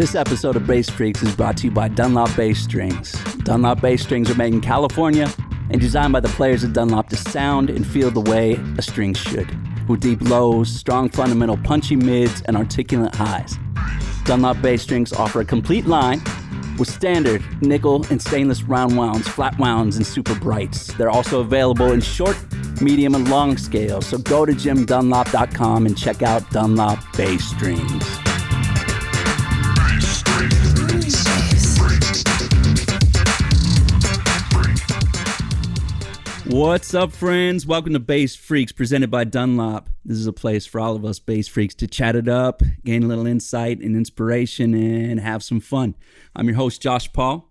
This episode of Bass Freaks is brought to you by Dunlop bass strings. Dunlop bass strings are made in California and designed by the players at Dunlop to sound and feel the way a string should, with deep lows, strong fundamental punchy mids, and articulate highs. Dunlop bass strings offer a complete line with standard nickel and stainless round wounds, flat wounds, and super brights. They're also available in short, medium, and long scales, so go to jimdunlop.com and check out Dunlop bass strings. What's up, friends? Welcome to Bass Freaks, presented by Dunlop. This is a place for all of us bass freaks to chat it up, gain a little insight and inspiration, and have some fun. I'm your host, Josh Paul,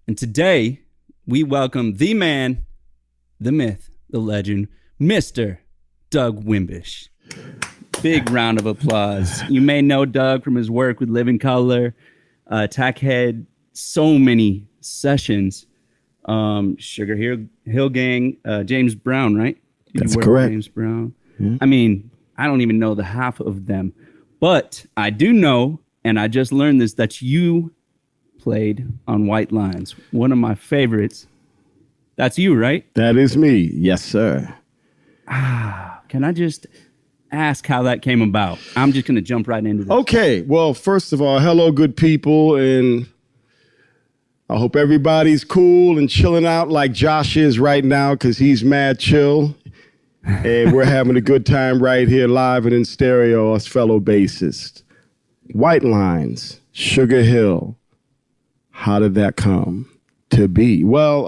and today we welcome the man, the myth, the legend, Mr. Doug Wimbish. Big round of applause. You may know Doug from his work with Living Color, Tackhead, so many sessions. Sugar Hill Gang, James Brown, right? That's correct. James Brown. Yeah. I mean, I don't even know the half of them, but I do know, and I just learned this, that you played on White Lines, one of my favorites. That's you, right? That is me. Yes, sir. Can I just ask how that came about? I'm just going to jump right into this. Okay. Well, first of all, hello, good people, and I hope everybody's cool and chilling out like Josh is right now, because he's mad chill. And we're having a good time right here live and in stereo, us fellow bassists. White Lines, Sugar Hill. How did that come to be? Well,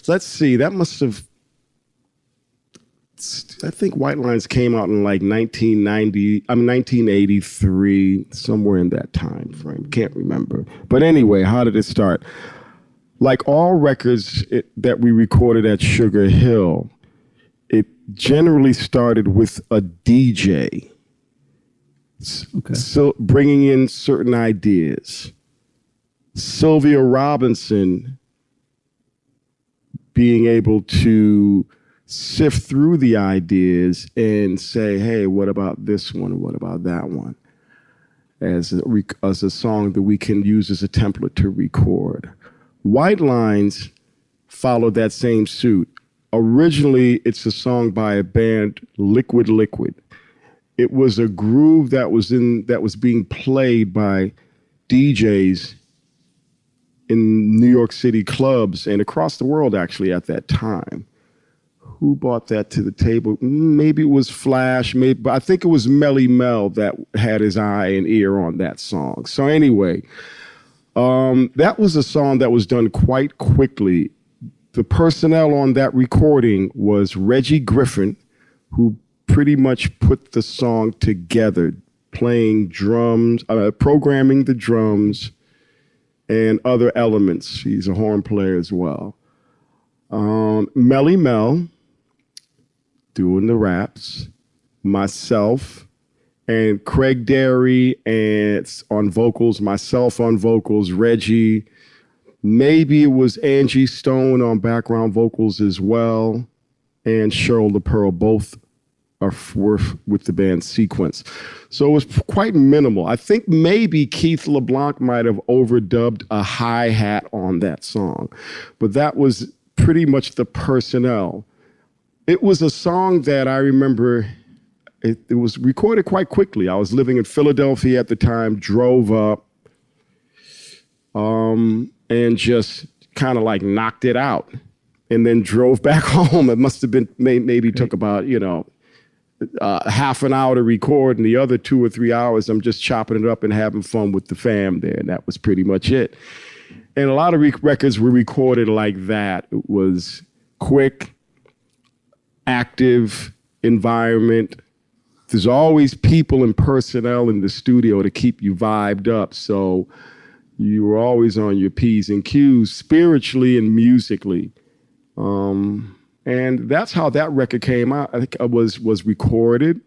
let's see. That must have, I think White Lines came out in like 1983, somewhere in that time frame. Can't remember. But anyway, how did it start? Like all records that we recorded at Sugar Hill, it generally started with a DJ. Okay. So bringing in certain ideas. Sylvia Robinson being able to sift through the ideas and say, hey, what about this one? What about that one? As a song that we can use as a template to record. White Lines followed that same suit. Originally, it's a song by a band, Liquid Liquid. It was a groove that was being played by DJs in New York City clubs and across the world, actually, at that time. Who brought that to the table? Maybe it was Flash, but I think it was Melly Mel that had his eye and ear on that song. So anyway, that was a song that was done quite quickly. The personnel on that recording was Reggie Griffin, who pretty much put the song together, playing drums, programming the drums and other elements. He's a horn player as well. Melly Mel doing the raps, myself, and Craig Derry and on vocals, myself on vocals, Reggie. Maybe it was Angie Stone on background vocals as well, and Cheryl LaPearl, both were with the band Sequence. So it was quite minimal. I think maybe Keith LeBlanc might have overdubbed a hi-hat on that song, but that was pretty much the personnel. It was a song that I remember, it was recorded quite quickly. I was living in Philadelphia at the time, drove up, and just kind of like knocked it out, and then drove back home. It must have been, maybe took about, half an hour to record, and the other 2 or 3 hours, I'm just chopping it up and having fun with the fam there, and that was pretty much it. And a lot of records were recorded like that. It was quick, active environment. There's always people and personnel in the studio to keep you vibed up. So you were always on your P's and Q's spiritually and musically. And that's how that record came out. I think it was recorded,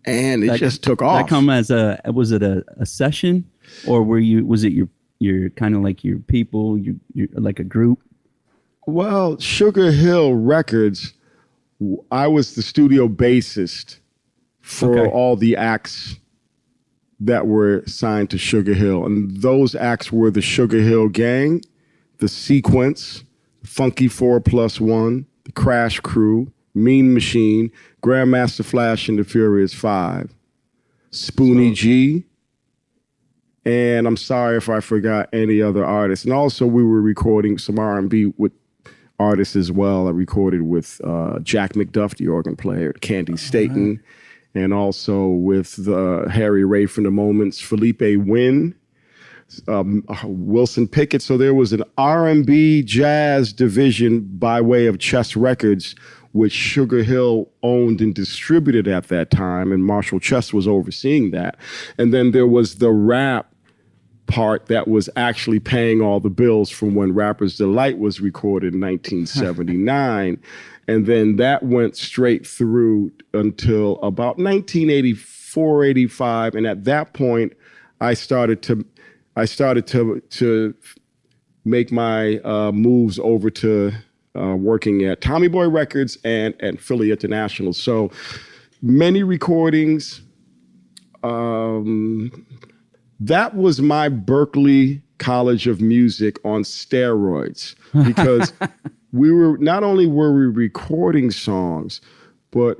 and it just took off. That come as was it a session, or was it your kind of like your people, you like a group? Well, Sugar Hill Records, I was the studio bassist for all the acts that were signed to Sugar Hill. And those acts were the Sugar Hill Gang, the Sequence, Funky 4+1, the Crash Crew, Mean Machine, Grandmaster Flash and the Furious Five, Spoonie G, and I'm sorry if I forgot any other artists. And also we were recording some R&B with artists as well. I recorded with Jack McDuff, the organ player, Candy Staten, and also with Harry Ray from the Moments, Felipe Wynn, Wilson Pickett. So there was an R&B jazz division by way of Chess Records, which Sugar Hill owned and distributed at that time, and Marshall Chess was overseeing that. And then there was the rap part that was actually paying all the bills from when Rapper's Delight was recorded in 1979. And then that went straight through until about 1984, 85. And at that point, I started to make my moves over to working at Tommy Boy Records and Philly International. So many recordings. That was my Berklee College of Music on steroids, because we were not only were we recording songs, but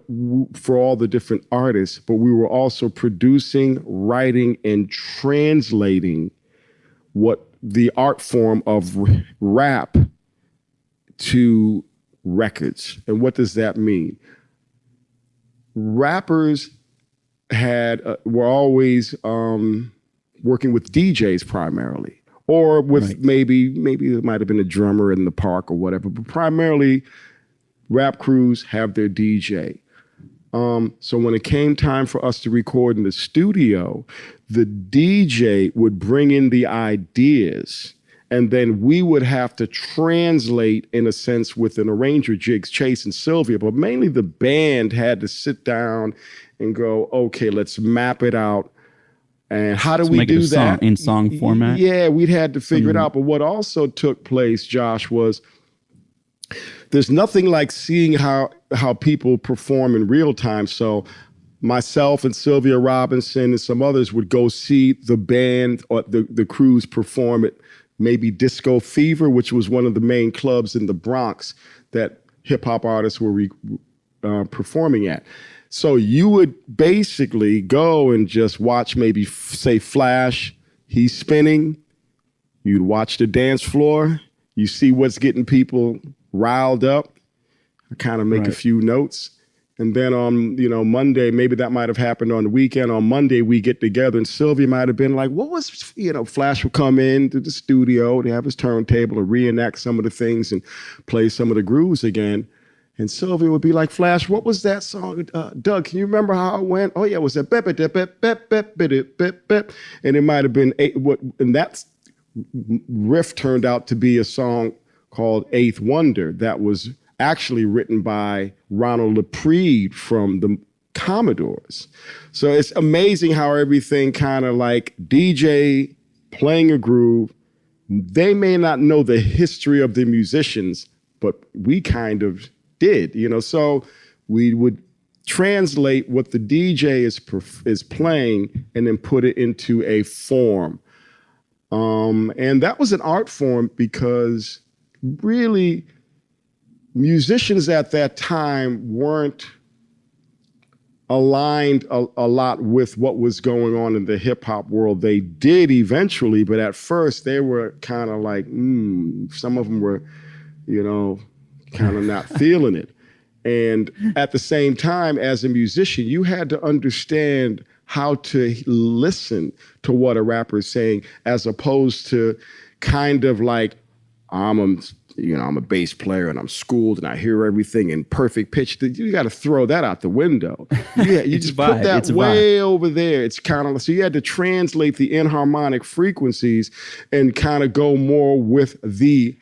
for all the different artists, but we were also producing, writing, and translating what the art form of rap to records. And what does that mean? Rappers were always working with DJs primarily, or with maybe there might have been a drummer in the park or whatever, but primarily rap crews have their DJ. So when it came time for us to record in the studio, the DJ would bring in the ideas, and then we would have to translate, in a sense, with an arranger, Jigs, Chase, and Sylvia, but mainly the band had to sit down and go, okay, let's map it out. And how do we do that? In song format? Yeah, we'd had to figure it out. But what also took place, Josh, was there's nothing like seeing how people perform in real time. So myself and Sylvia Robinson and some others would go see the band or the crews perform at maybe Disco Fever, which was one of the main clubs in the Bronx that hip hop artists were performing at. So you would basically go and just watch maybe, say, Flash, he's spinning. You'd watch the dance floor. You see what's getting people riled up. I kind of make a few notes. And then on, Monday, maybe that might have happened on the weekend. On Monday, we get together and Sylvia might have been like, what was, Flash would come in to the studio to have his turntable and reenact some of the things and play some of the grooves again. And Sylvia would be like, Flash, what was that song? Doug, can you remember how it went? Oh, yeah, it was that bep, bep, bep, bep, bep, bep, bep, bep. And it might have been, and that riff turned out to be a song called Eighth Wonder that was actually written by Ronald LaPreed from the Commodores. So it's amazing how everything kind of like DJ playing a groove. They may not know the history of the musicians, but we kind of did, so we would translate what the DJ is playing and then put it into a form. And that was an art form because really musicians at that time weren't aligned a lot with what was going on in the hip hop world. They did eventually, but at first they were kind of like, some of them were, kind of not feeling it. And at the same time, as a musician, you had to understand how to listen to what a rapper is saying, as opposed to kind of like, I'm a bass player and I'm schooled and I hear everything in perfect pitch. You got to throw that out the window. You just put that way over there. It's kind of, so you had to translate the inharmonic frequencies and kind of go more with the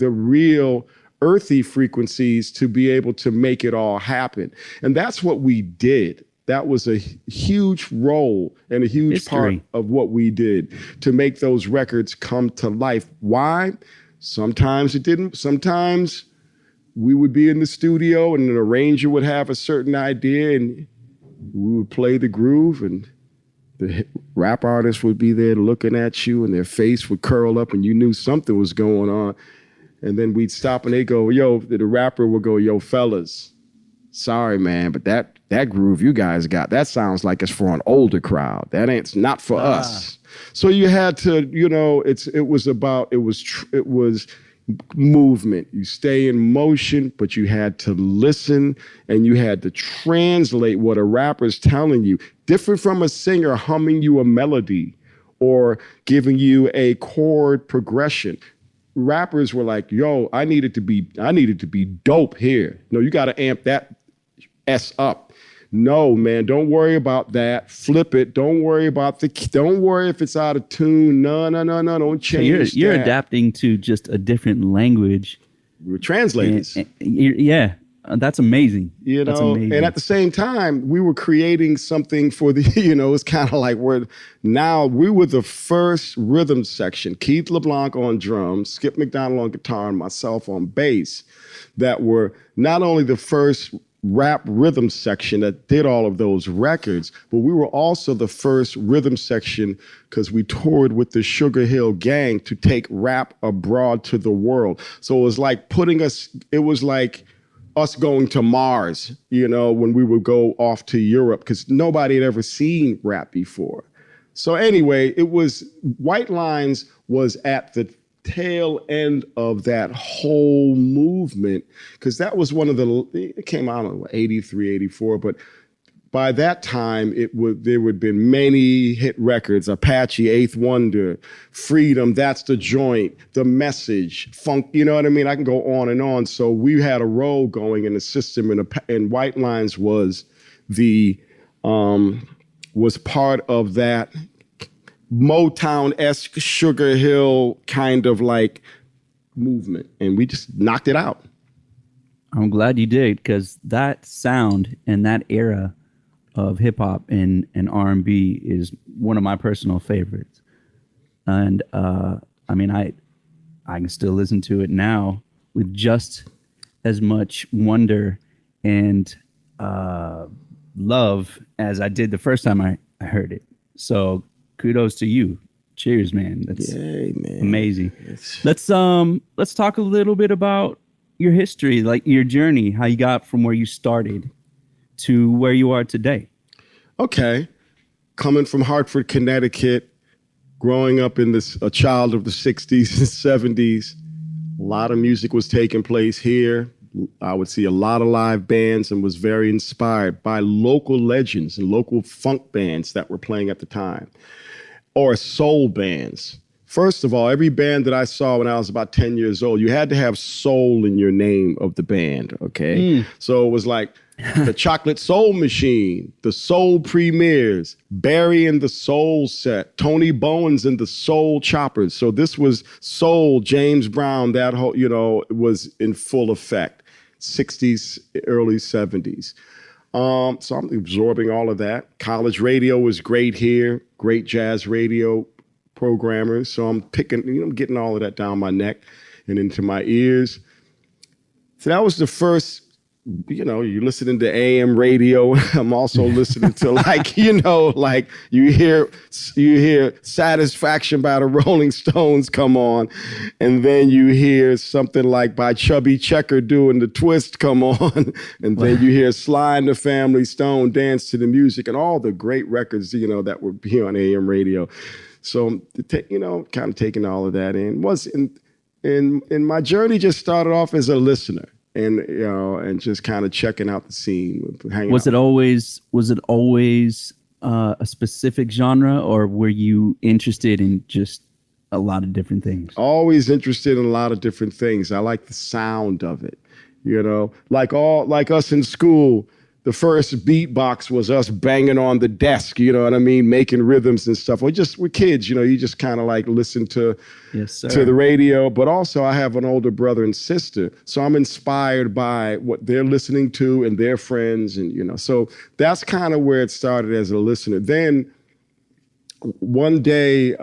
real earthy frequencies to be able to make it all happen. And that's what we did. That was a huge role and a huge part of what we did to make those records come to life. Why? Sometimes it didn't. Sometimes we would be in the studio and an arranger would have a certain idea and we would play the groove and the rap artist would be there looking at you and their face would curl up and you knew something was going on. And then we'd stop and they'd go, yo, the rapper would go, yo, fellas, sorry, man, but that groove you guys got, that sounds like it's for an older crowd. That ain't not for us. So you had to, it was movement. You stay in motion, but you had to listen and you had to translate what a rapper's telling you. Different from a singer humming you a melody or giving you a chord progression. Rappers were like, yo, I needed to be dope here. No, you got to amp that S up. No, man, don't worry about that. Flip it. Don't worry about don't worry if it's out of tune. No, don't change so you're adapting to just a different language. We were translators. Yeah. That's amazing. That's amazing. And at the same time, we were creating something for the, it's kind of like we were the first rhythm section. Keith LeBlanc on drums, Skip McDonald on guitar, and myself on bass, that were not only the first rap rhythm section that did all of those records, but we were also the first rhythm section because we toured with the Sugar Hill Gang to take rap abroad to the world. So it was like us going to Mars, when we would go off to Europe, because nobody had ever seen rap before. So anyway, White Lines was at the tail end of that whole movement, because that was it came out in 83, 84, but by that time, there would have been many hit records: Apache, Eighth Wonder, Freedom, That's the Joint, The Message, Funk, you know what I mean? I can go on and on. So we had a role going in the system, and White Lines was part of that Motown-esque Sugar Hill kind of like movement, and we just knocked it out. I'm glad you did, because that sound and that era of hip hop and R&B is one of my personal favorites. And I can still listen to it now with just as much wonder and love as I did the first time I heard it. So kudos to you. Cheers, man. That's amazing. Let's talk a little bit about your history, like your journey, how you got from where you started to where you are today. Okay. Coming from Hartford, Connecticut, growing up a child of the 60s and 70s, a lot of music was taking place here. I would see a lot of live bands and was very inspired by local legends and local funk bands that were playing at the time, or soul bands. First of all, every band that I saw when I was about 10 years old, you had to have soul in your name of the band, okay? So it was like the Chocolate Soul Machine, the Soul Premiers, Barry and the Soul Set, Tony Bowens and the Soul Choppers. So this was soul, James Brown, that whole, was in full effect, 60s, early 70s. So I'm absorbing all of that. College radio was great here, great jazz radio programmers. So I'm picking, getting all of that down my neck and into my ears. So that was the first, you're listening to AM radio. I'm also listening to you hear Satisfaction by the Rolling Stones come on. And then you hear something like by Chubby Checker doing the twist come on. And then you hear Sly and the Family Stone dance to the music and all the great records, that were here on AM radio. So, kind of taking all of that in. My journey just started off as a listener. And just kind of checking out the scene. Was it always a specific genre, or were you interested in just a lot of different things? Always interested in a lot of different things. I like the sound of it. Like us in school, the first beatbox was us banging on the desk, making rhythms and stuff. We're kids, you just kind of like listen to the radio. But also I have an older brother and sister, so I'm inspired by what they're listening to and their friends. And, so that's kind of where it started as a listener. Then one day,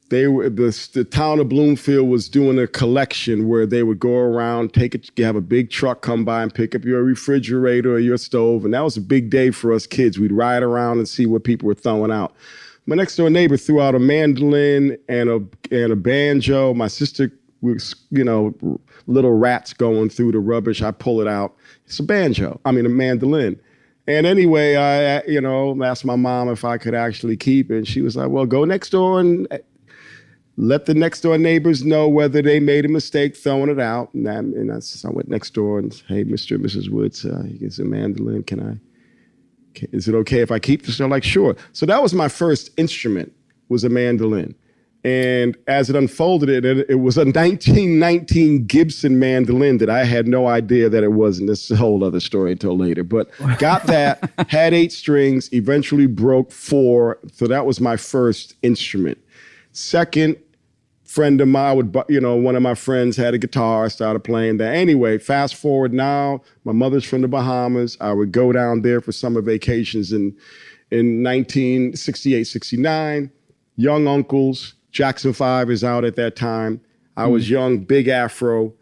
the town of Bloomfield was doing a collection where they would go around, have a big truck come by and pick up your refrigerator or your stove. And that was a big day for us kids. We'd ride around and see what people were throwing out. My next door neighbor threw out a mandolin and a banjo. My sister was, little rats going through the rubbish. I pull it out. It's a mandolin. And anyway, I asked my mom if I could actually keep it. And she was like, well, go next door and let the next door neighbors know whether they made a mistake throwing it out. And I went next door and said, hey, Mr. and Mrs. Woods, it's a mandolin. Is it okay if I keep this? They're like, sure. So that was my first instrument, was a mandolin. And as it unfolded, it was a 1919 Gibson mandolin that I had no idea that it was. And this is a whole other story until later. But got that, had 8 strings, eventually broke 4. So that was my first instrument. Second, friend of mine one of my friends had a guitar, started playing that. Anyway, fast forward now, my mother's from the Bahamas. I would go down there for summer vacations in 1968, 69. Young uncles. Jackson 5 is out at that time. I was young, big afro.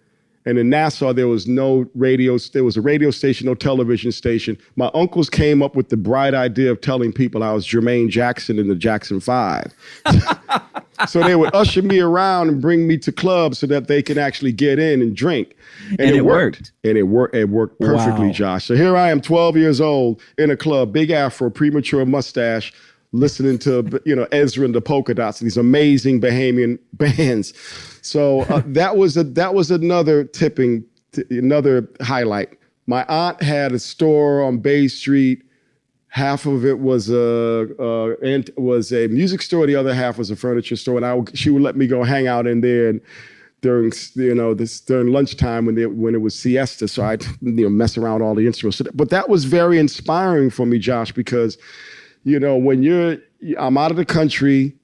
And in Nassau, there was no radio. There was a radio station, no television station. My uncles came up with the bright idea of telling people I was Jermaine Jackson in the Jackson 5. So they would usher me around and bring me to clubs so that they could actually get in and drink. And it worked. And it worked perfectly, wow. Josh. So here I am, 12 years old, in a club, big afro, premature mustache, listening to, Ezra and the Polka Dots, these amazing Bahamian bands. So that was another another highlight. My aunt had a store on Bay Street. Half of it was a music store. The other half was a furniture store. And she would let me go hang out in there and during lunchtime when it was siesta. So I'd mess around with all the instruments. But that was very inspiring for me, Josh, because when I'm out of the country,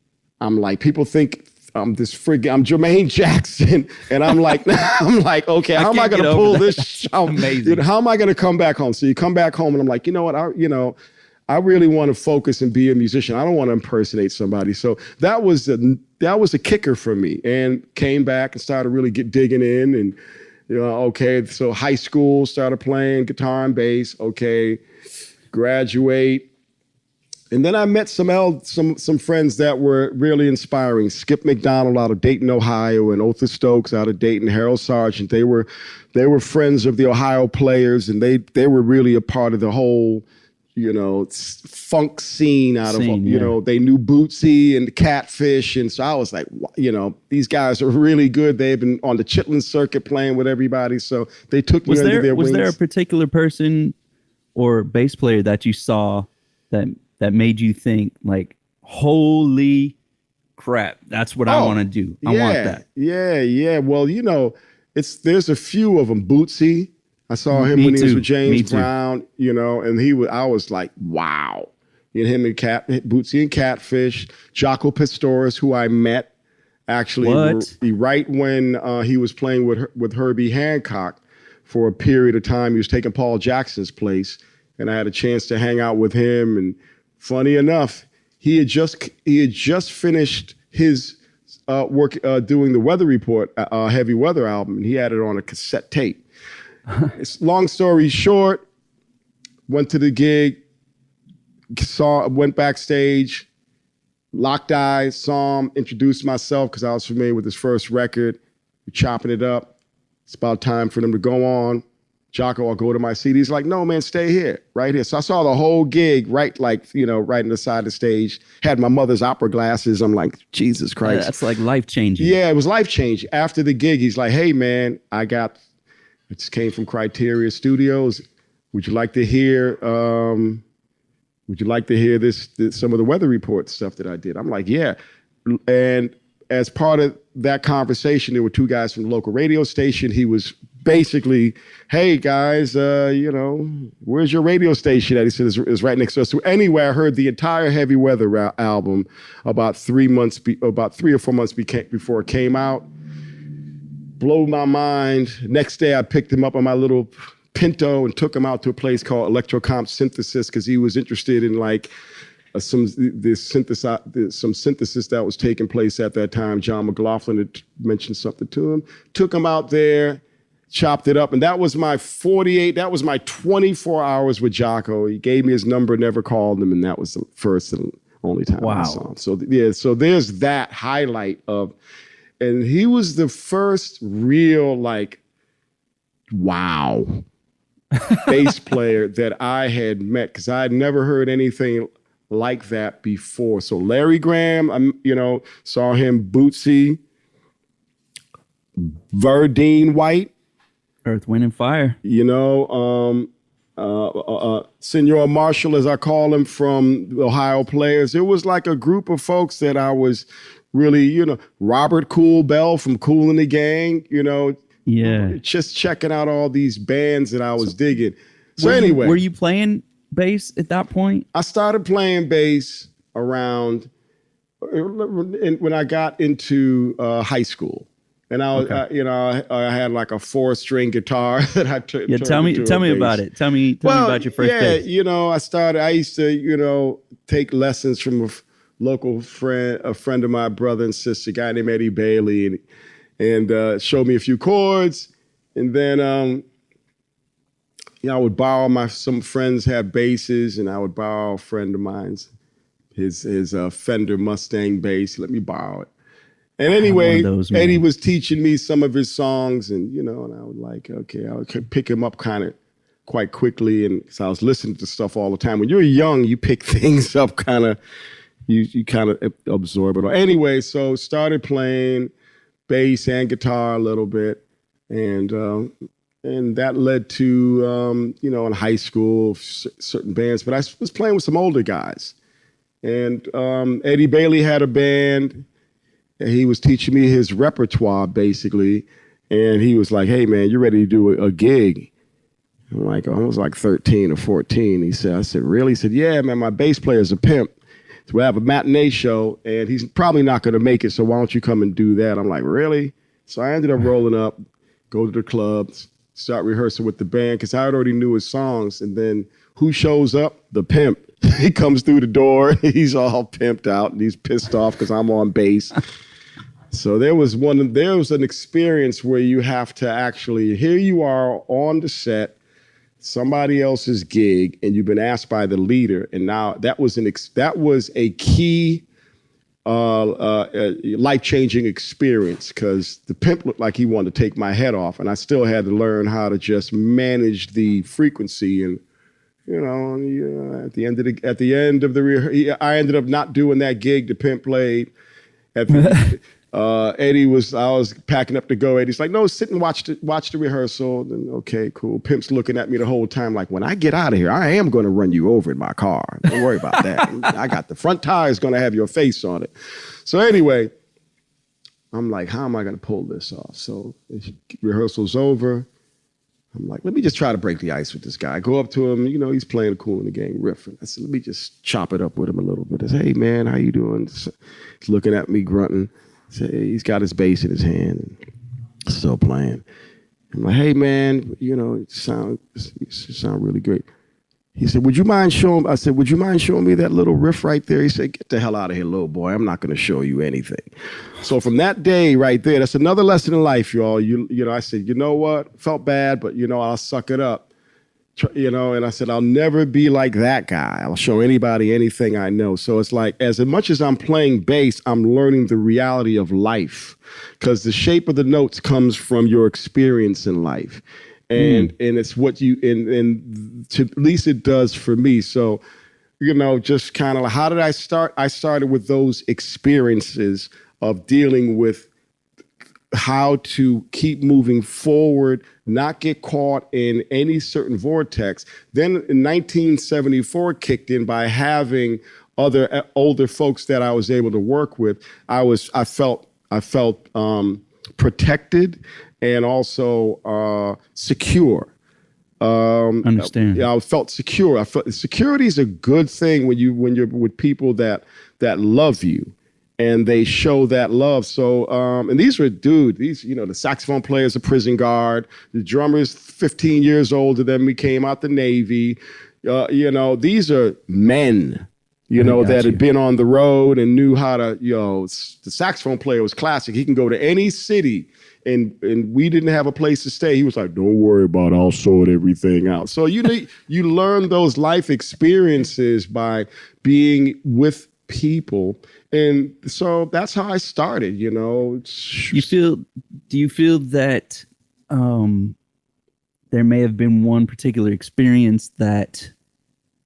I'm like, people think I'm Jermaine Jackson. And I'm like, okay, how am I going to pull this out? Amazing. How am I going to come back home? So you come back home and I'm like, you know what? I really want to focus and be a musician. I don't want to impersonate somebody. So that was a kicker for me, and came back and started really digging in and, okay. So high school, started playing guitar and bass. Okay. Graduate. And then I met some friends that were really inspiring. Skip McDonald out of Dayton, Ohio, and Otha Stokes out of Dayton, Harold Sargent. They were friends of the Ohio Players, and they were really a part of the whole, funk scene they knew Bootsy and Catfish. And so I was like, these guys are really good. They've been on the Chitlin circuit playing with everybody. So they took me under their wings. Was there a particular person or bass player that you saw that made you think like, holy crap, that's what I want to do. I want that. Yeah. Well, there's a few of them. Bootsy, I saw him when he was with James Brown, and I was like, wow. Him and Bootsy and Catfish, Jaco Pastorius, who I met actually right when he was playing with Herbie Hancock for a period of time. He was taking Paul Jackson's place, and I had a chance to hang out with him. And funny enough, he had just finished his work doing the Weather Report Heavy Weather album, and he had it on a cassette tape. Long story short, went to the gig, went backstage, locked eyes, saw him, introduced myself because I was familiar with his first record. We're chopping it up. It's about time for them to go on. Jaco, I'll go to my seat. He's like, no, man, stay here, right here. So I saw the whole gig right in the side of the stage. Had my mother's opera glasses. I'm like, Jesus Christ. Yeah, that's like life-changing. Yeah, it was life-changing. After the gig, he's like, hey, man, I just came from Criteria Studios. Would you like to hear this some of the Weather Report stuff that I did? I'm like, yeah. And as part of that conversation, there were 2 guys from the local radio station. He was basically, hey guys, where's your radio station at? He said, it's right next to us. So anyway, I heard the entire Heavy Weather album about 3 or 4 months before it came out. Blew my mind. Next day, I picked him up on my little Pinto and took him out to a place called Electrocomp Synthesis because he was interested in some synthesis that was taking place at that time. John McLaughlin had mentioned something to him, took him out there, chopped it up. And that was my 24 hours with Jocko. He gave me his number, never called him. And that was the first and only time I saw him. So so there's that highlight of, and he was the first real wow bass player that I had met, because I had never heard anything like that before. So Larry Graham, saw him, Bootsy, Verdine White, Earth, Wind, and Fire. Senor Marshall, as I call him, from the Ohio Players. It was like a group of folks that I was really, Robert Cool Bell from Kool and the Gang, just checking out all these bands that I was digging. So anyway. Were you playing bass at that point? I started playing bass around when I got into high school. And I was, I had like a 4-string guitar that I took. Yeah, tell me about it. Tell me about your first bass. I used to, take lessons from a local friend, a friend of my brother and sister, a guy named Eddie Bailey, and showed me a few chords. And then, I would borrow some friends had basses, and I would borrow a friend of mine's, his Fender Mustang bass. Let me borrow it. And anyway, Eddie was teaching me some of his songs, and and I would pick him up quite quickly, and so I was listening to stuff all the time. When you're young, you pick things up you kind of absorb it all. Anyway, so started playing bass and guitar a little bit, and that led to in high school certain bands. But I was playing with some older guys, and Eddie Bailey had a band. He was teaching me his repertoire, basically. And he was like, hey, man, you ready to do a gig? I'm like, I was like 13 or 14. I said, really? He said, yeah, man, my bass player's a pimp. So we have a matinee show, and he's probably not going to make it, so why don't you come and do that? I'm like, really? So I ended up rolling up, go to the clubs, start rehearsing with the band, because I already knew his songs. And then who shows up? The pimp. He comes through the door. He's all pimped out, and he's pissed off because I'm on bass. So there was an experience where you have to actually, here you are on the set, somebody else's gig, and you've been asked by the leader. And now that was a key life-changing experience, because the pimp looked like he wanted to take my head off, and I still had to learn how to just manage the frequency. And at the end of the I ended up not doing that gig the pimp played. Eddie I was packing up to go. Eddie's like, no, sit and watch the rehearsal. And okay, cool. Pimp's looking at me the whole time like, when I get out of here, I am going to run you over in my car. Don't worry about that. I got the front tire is going to have your face on it. So anyway, I'm like, how am I going to pull this off? So rehearsal's over. I'm like, let me just try to break the ice with this guy. I go up to him, he's playing a Kool and the Gang riff. And I said, let me just chop it up with him a little bit. I said, hey, man, how you doing? He's looking at me, grunting. He's got his bass in his hand and still playing. I'm like, hey, man, you sound really great. He said, would you mind showing me that little riff right there? He said, get the hell out of here, little boy. I'm not going to show you anything. So from that day right there, that's another lesson in life, y'all. I said, you know what? Felt bad, but, I'll suck it up. And I said, I'll never be like that guy. I'll show anybody anything I know. So it's like, as much as I'm playing bass, I'm learning the reality of life, because the shape of the notes comes from your experience in life. And it's what at least it does for me. So, just kind of like, how did I start? I started with those experiences of dealing with how to keep moving forward, not get caught in any certain vortex. Then in 1974 kicked in by having other older folks that I was able to work with. I felt protected and also secure. Understand. Yeah, I felt secure. I felt security is a good thing when you're with people that love you. And they show that love. So, and these, the saxophone player is a prison guard. The drummer is 15 years older than me, came out the Navy. These are men. that had been on the road and knew how to, the saxophone player was classic. He can go to any city and we didn't have a place to stay. He was like, don't worry about it, I'll sort everything out. So you learn those life experiences by being with people. And so that's how I started, Do you feel that there may have been one particular experience that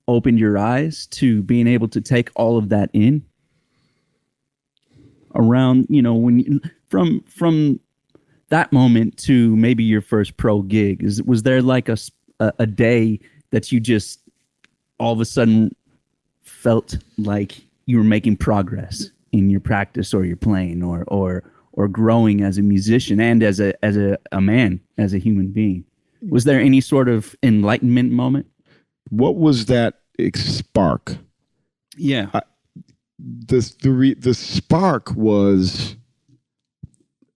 opened your eyes to being able to take all of that in around, when from that moment to maybe your first pro gig? Was there like a day that you just all of a sudden felt like you were making progress in your practice or your playing or growing as a musician and as a man, as a human being? Was there any sort of enlightenment moment? What was that spark? Yeah. The spark was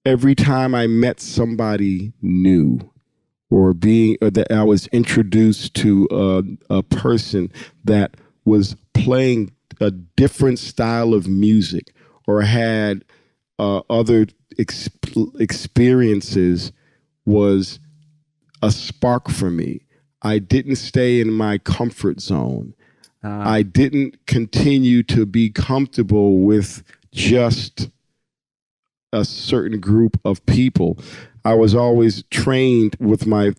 every time I met somebody new or that I was introduced to a person that was playing a different style of music or had other experiences, was a spark for me. I didn't stay in my comfort zone. I didn't continue to be comfortable with just a certain group of people. I was always trained with my,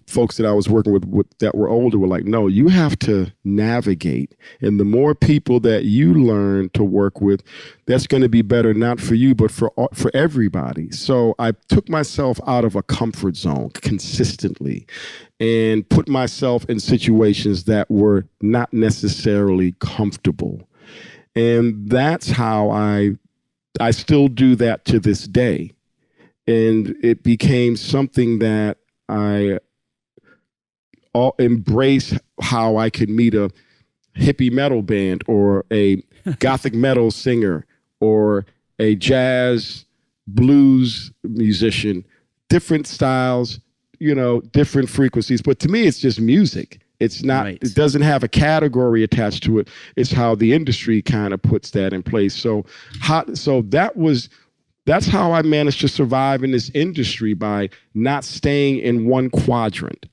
folks that I was working with that were older were like, no, you have to navigate. And the more people that you learn to work with, that's going to be better, not for you, but for everybody. So I took myself out of a comfort zone consistently and put myself in situations that were not necessarily comfortable. And that's how I still do that to this day. And it became something that I embrace, how I could meet a hippie metal band or a gothic metal singer or a jazz blues musician, different styles, different frequencies. But to me, it's just music. It's not, right. It doesn't have a category attached to it. It's how the industry kind of puts that in place. So that's how I managed to survive in this industry, by not staying in one quadrant.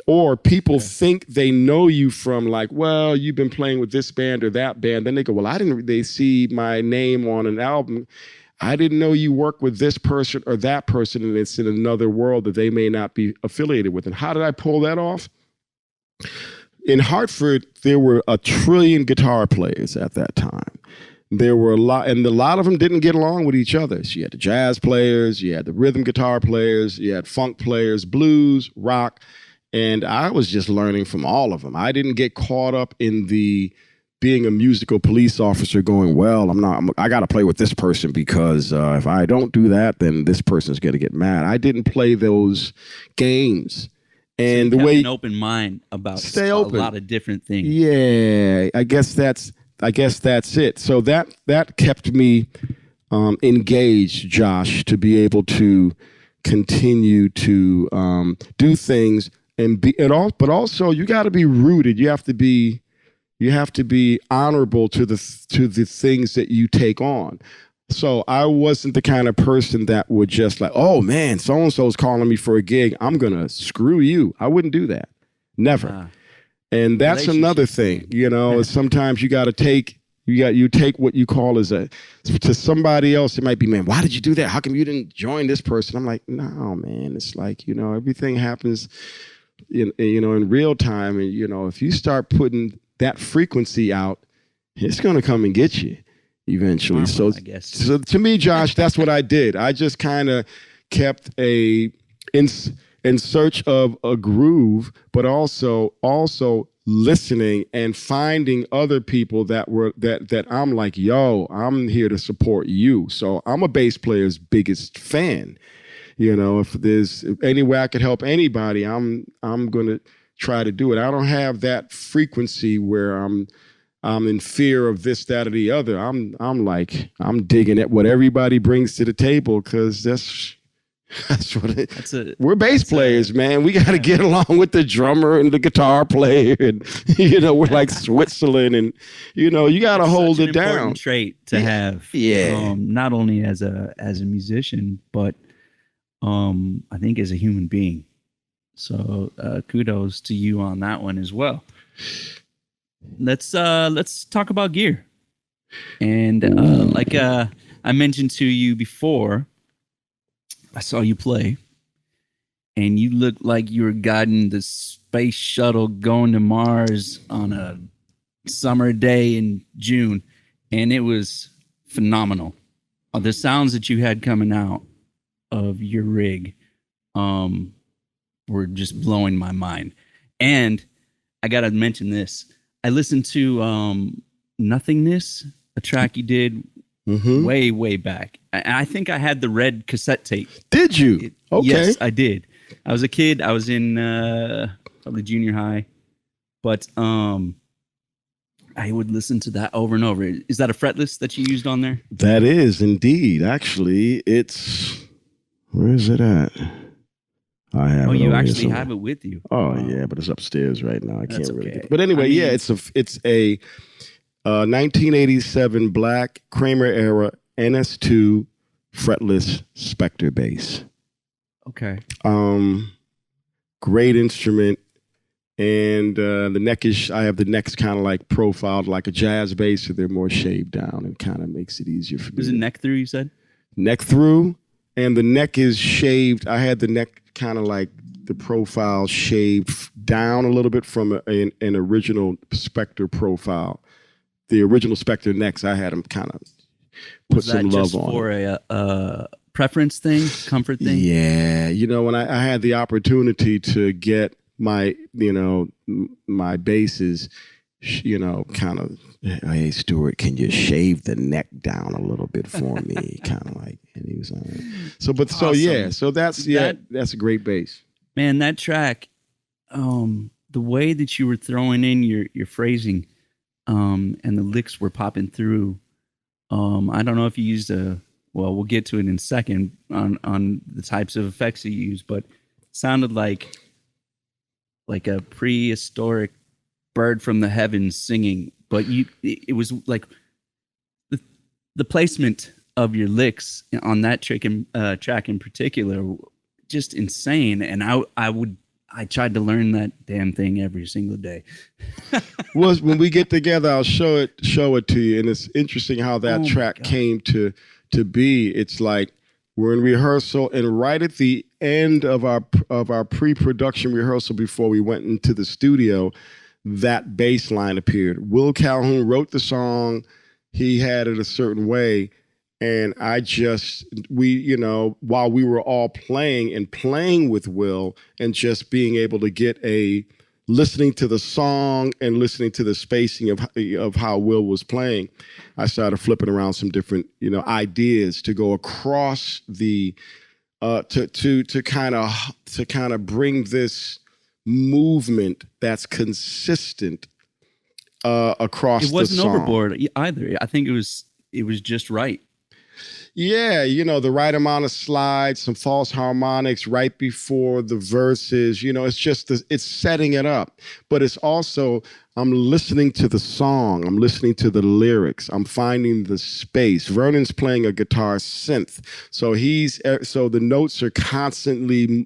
Or people think they know you from like, well, you've been playing with this band or that band. Then they go, well, they see my name on an album. I didn't know you work with this person or that person, and it's in another world that they may not be affiliated with. And how did I pull that off? In Hartford, there were 1 trillion guitar players at that time. There were a lot of them didn't get along with each other. So you had the jazz players, you had the rhythm guitar players, you had funk players, blues, rock. And I was just learning from all of them. I didn't get caught up in being a musical police officer going, well, I got to play with this person because if I don't do that, then this person's going to get mad. I didn't play those games. And so the way an open mind about stay open. A lot of different things. Yeah, I guess that's it. So that kept me engaged, Josh, to be able to continue to do things but also you got to be rooted. You have to be honorable to the things that you take on. So I wasn't the kind of person that would just like, oh man, so-and-so's calling me for a gig, I'm going to screw you. I wouldn't do that. Never. And that's another thing, sometimes you got to take what you call to somebody else. It might be, man, why did you do that? How come you didn't join this person? I'm like, no, man, it's like, everything happens in real time. And, if you start putting that frequency out, it's going to come and get you eventually. So to me, Josh, that's what I did. I just kind of kept in search of a groove, but also listening and finding other people that I'm like, yo, I'm here to support you. So I'm a bass player's biggest fan. If there's any way I could help anybody, I'm going to try to do it. I don't have that frequency where I'm in fear of this, that, or the other. I'm digging at what everybody brings to the table, because that's, That's what it. That's a. We're bass players, man. We got to get along with the drummer and the guitar player, and we're like Switzerland, and you got to hold it down. Important trait to have. Yeah. Not only as a musician, but I think as a human being. So kudos to you on that one as well. Let's talk about gear. And like I mentioned to you before, I saw you play, and you looked like you were guiding the space shuttle going to Mars on a summer day in June, and it was phenomenal. The sounds that you had coming out of your rig were just blowing my mind. And I gotta mention this. I listened to Nothingness, a track you did way back. I think I had the red cassette tape. Did you? Okay. Yes, I did. I was a kid. I was in probably junior high, but I would listen to that over and over. Is that a fretless that you used on there? That is indeed. Actually, where is it at? I have. Oh, it you over actually here have it with you. Oh yeah, but it's upstairs right now. I can't really okay. get it. But anyway, yeah, it's a 1987 black Kramer era NS2 fretless Spectre bass. Okay. Great instrument, and the neck is. I have the necks kind of like profiled like a jazz bass, so they're more shaved down, and kind of makes it easier for me. Was it neck through? You said neck through, and the neck is shaved. I had the neck kind of like the profile shaved down a little bit from an original Spectre profile. The original Spectre necks, I had them kind of put some love on. Was that just for a preference thing, comfort thing? Yeah, when I had the opportunity to get my basses, kind of, hey Stuart, can you shave the neck down a little bit for me? Kind of like, and he was like, so that's that's a great bass. Man, that track, the way that you were throwing in your phrasing, and the licks were popping through. I don't know if you used we'll get to it in a second on the types of effects you use, but it sounded like a prehistoric bird from the heavens singing. But it was like the placement of your licks on that track in particular, just insane. And I tried to learn that damn thing every single day. Well, when we get together, I'll show it to you. And it's interesting how that track came to be. It's like we're in rehearsal, and right at the end of our pre-production rehearsal before we went into the studio, that bass line appeared. Will Calhoun wrote the song. He had it a certain way. And while we were all playing with Will, and just being able to get listening to the song and listening to the spacing of how Will was playing, I started flipping around some different, ideas to go across the, to kind of bring this movement that's consistent across the song. It wasn't overboard either. I think it was just right. Yeah, the right amount of slides, some false harmonics right before the verses. It's just it's setting it up. But it's also, I'm listening to the song. I'm listening to the lyrics. I'm finding the space. Vernon's playing a guitar synth. So the notes are constantly,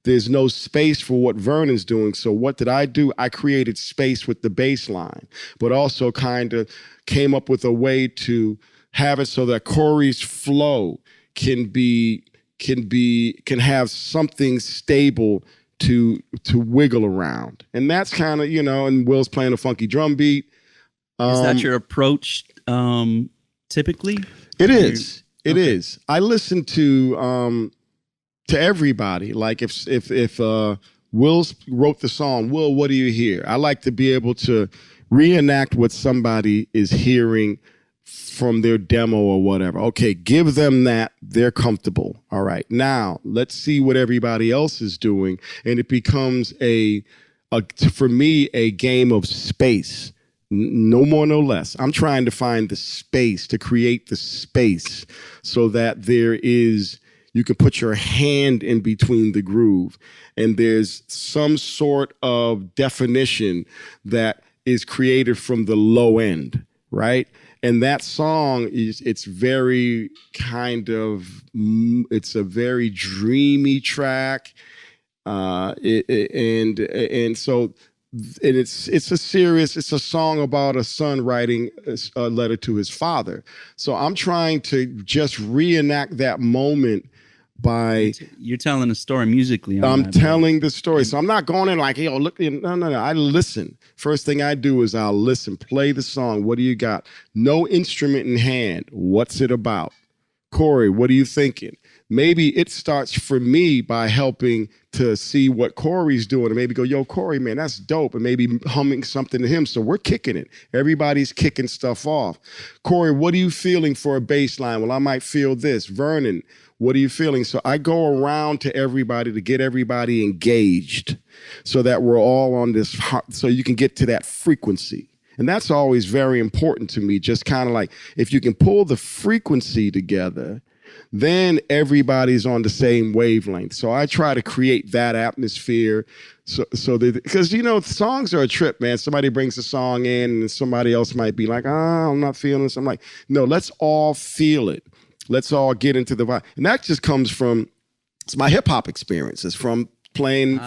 there's no space for what Vernon's doing. So what did I do? I created space with the bass line, but also kind of came up with a way to have it so that Corey's flow can have something stable to wiggle around. And that's kind of, and Will's playing a funky drum beat. Is that your approach typically? It is. It is. I listen to everybody. Like if Will wrote the song, Will, what do you hear? I like to be able to reenact what somebody is hearing from their demo or whatever. Okay, give them that. They're comfortable. All right. Now, let's see what everybody else is doing. And it becomes for me, a game of space. No more, no less. I'm trying to find the space, to create the space so that there is you can put your hand in between the groove, and there's some sort of definition that is created from the low end, right? And that song it's very kind of, it's a very dreamy track. It's a song about a son writing a letter to his father. So I'm trying to just reenact that moment by... You're telling a story musically. I'm telling the story. So I'm not going in like, yo, look, no. I listen. First thing I do is I'll listen, play the song. What do you got? No instrument in hand. What's it about? Corey, what are you thinking? Maybe it starts for me by helping to see what Corey's doing and maybe go, yo, Corey, man, that's dope. And maybe humming something to him. So we're kicking it. Everybody's kicking stuff off. Corey, what are you feeling for a bass line? Well, I might feel this. Vernon, what are you feeling? So I go around to everybody to get everybody engaged so that we're all on this, so you can get to that frequency. And that's always very important to me. Just kind of like, if you can pull the frequency together, then everybody's on the same wavelength. So I try to create that atmosphere. Because, songs are a trip, man. Somebody brings a song in and somebody else might be like, I'm not feeling this. I'm like, no, let's all feel it. Let's all get into the vibe. And that just comes from, it's my hip hop experiences from playing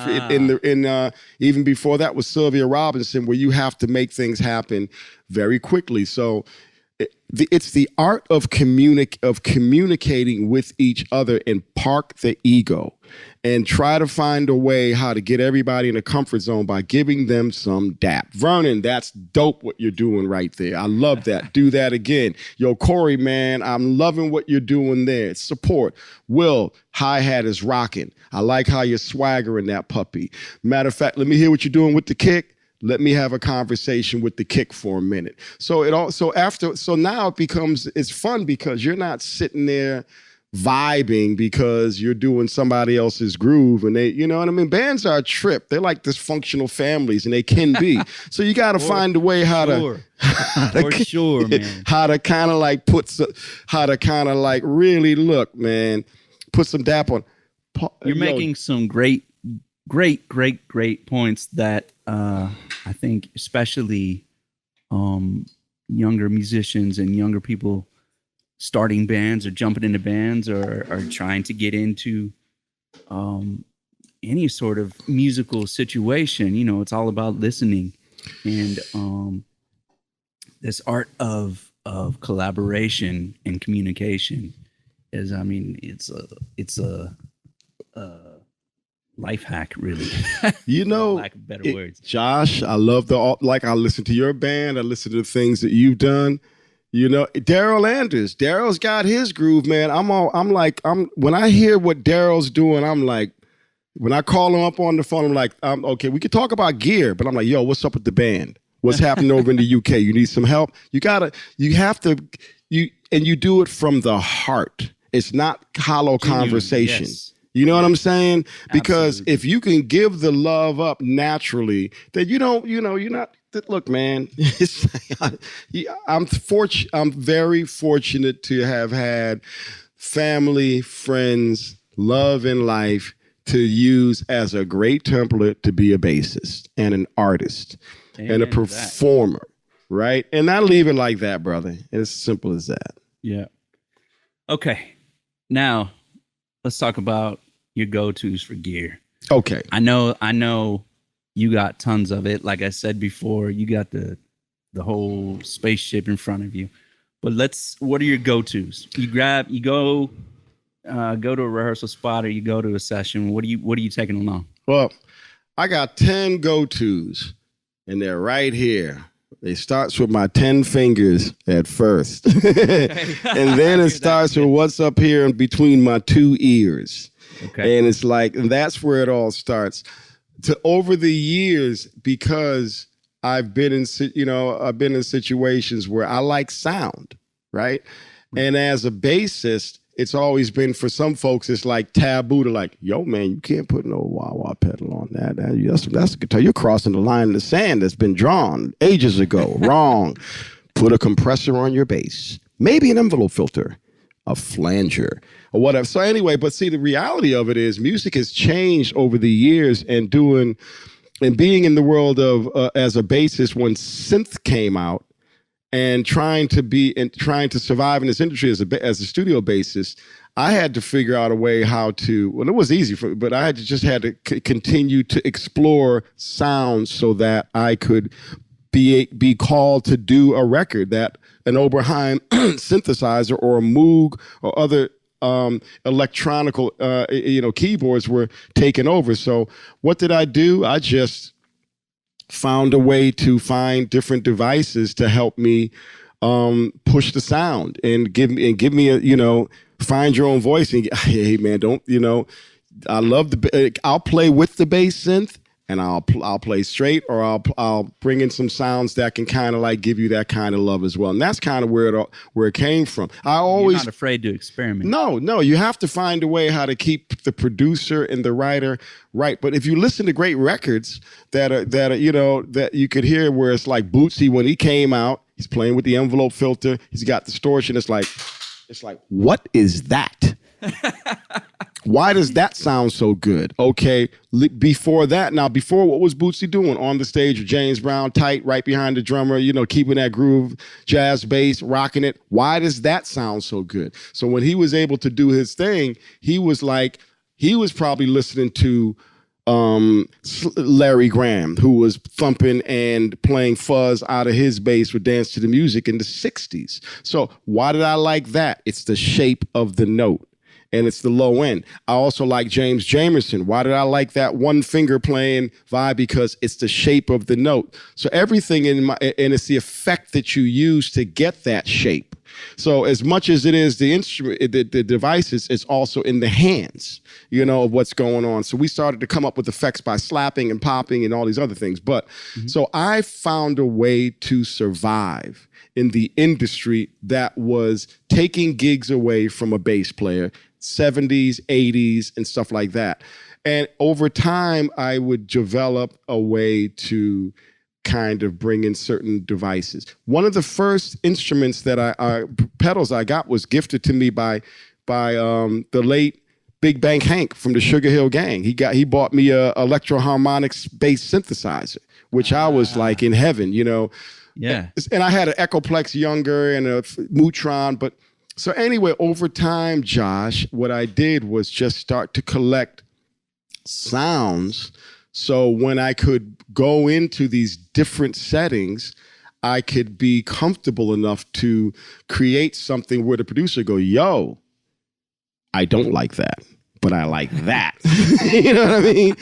even before that was Sylvia Robinson, where you have to make things happen very quickly. So it's the art of communicating with each other and park the ego and try to find a way how to get everybody in a comfort zone by giving them some dap. Vernon, that's dope what you're doing right there. I love that. Do that again. Yo, Corey, man, I'm loving what you're doing there. It's support. Will, hi-hat is rocking. I like how you're swaggering that puppy. Matter of fact, let me hear what you're doing with the kick. Let me have a conversation with the kick for a minute. So now it's fun because you're not sitting there vibing because you're doing somebody else's groove, and they, you know what I mean? Bands are a trip. They're like dysfunctional families, and they can be. So you got to find a way how to kind of like really look, man, put some dap on. You're making some great points that I think especially younger musicians and younger people starting bands or jumping into bands or trying to get into any sort of musical situation. It's all about listening, and this art of collaboration and communication is, it's a life hack, really. Lack of better words. Josh, I love I listen to your band. I listen to the things that you've done. Daryl Anders. Daryl's got his groove, man. When I hear what Daryl's doing, I'm like, when I call him up on the phone, I'm like, okay, we could talk about gear, but I'm like, yo, what's up with the band? What's happening over in the UK? You need some help? You do it from the heart. It's not hollow conversation. Yes. You know what I'm saying? Because if you can give the love up naturally, then you're not, look, man, I'm very fortunate to have had family, friends, love in life to use as a great template to be a bassist and an artist and a performer, right? And I leave it like that, brother. It's as simple as that. Yeah. Okay. Now, let's talk about your go-tos for gear. Okay. I know you got tons of it. Like I said before, you got the whole spaceship in front of you. But what are your go-tos? You go to a rehearsal spot or you go to a session. What are you taking along? Well, I got 10 go-tos and they're right here. It starts with my 10 fingers at first. And then it starts with what's up here in between my 2 ears. Okay. And it's like, and that's where it all starts. Over the years, because I've been in situations where I like sound, right? And as a bassist, it's always been, for some folks, it's like taboo to like, yo, man, you can't put no wah-wah pedal on that. That's a guitar. You're crossing the line in the sand that's been drawn ages ago. Wrong. Put a compressor on your bass. Maybe an envelope filter. a flanger or whatever. So anyway, but see, the reality of it is music has changed over the years, and being in the world of as a bassist when synth came out, and trying to survive in this industry as a studio bassist, I had to figure out a way how to. Well, it was easy for me, but I had to continue to explore sounds so that I could be called to do a record that an Oberheim synthesizer or a Moog or other electronical keyboards were taking over. So what did I do? I just found a way to find different devices to help me push the sound and give me a, find your own voice. And hey man, I love I'll play with the bass synth, and I'll play straight, or I'll bring in some sounds that can kind of like give you that kind of love as well. And that's kind of where it came from. You're not afraid to experiment. No, you have to find a way how to keep the producer and the writer right. But if you listen to great records that you could hear, where it's like Bootsy, when he came out, he's playing with the envelope filter, he's got distortion. It's like, what is that? Why does that sound so good? Okay, before what was Bootsy doing on the stage with James Brown, tight, right behind the drummer, keeping that groove, jazz bass, rocking it? Why does that sound so good? So when he was able to do his thing, he was probably listening to Larry Graham, who was thumping and playing fuzz out of his bass with Dance to the Music in the 60s. So why did I like that? It's the shape of the note, and it's the low end. I also like James Jamerson. Why did I like that one finger playing vibe? Because it's the shape of the note. So everything and it's the effect that you use to get that shape. So as much as it is the instrument, the devices, it's also in the hands, of what's going on. So we started to come up with effects by slapping and popping and all these other things. But so I found a way to survive in the industry that was taking gigs away from a bass player, 70s, 80s, and stuff like that. And over time, I would develop a way to kind of bring in certain devices. One of the first instruments that pedals I got was gifted to me by the late Big Bank Hank from the Sugar Hill Gang. He bought me a Electro Harmonics bass synthesizer, which I was like in heaven, Yeah. And I had an Echoplex Younger and a Mutron. But so anyway, over time, Josh, what I did was just start to collect sounds. So when I could go into these different settings, I could be comfortable enough to create something where the producer go, yo, I don't like that, but I like that. You know what I mean?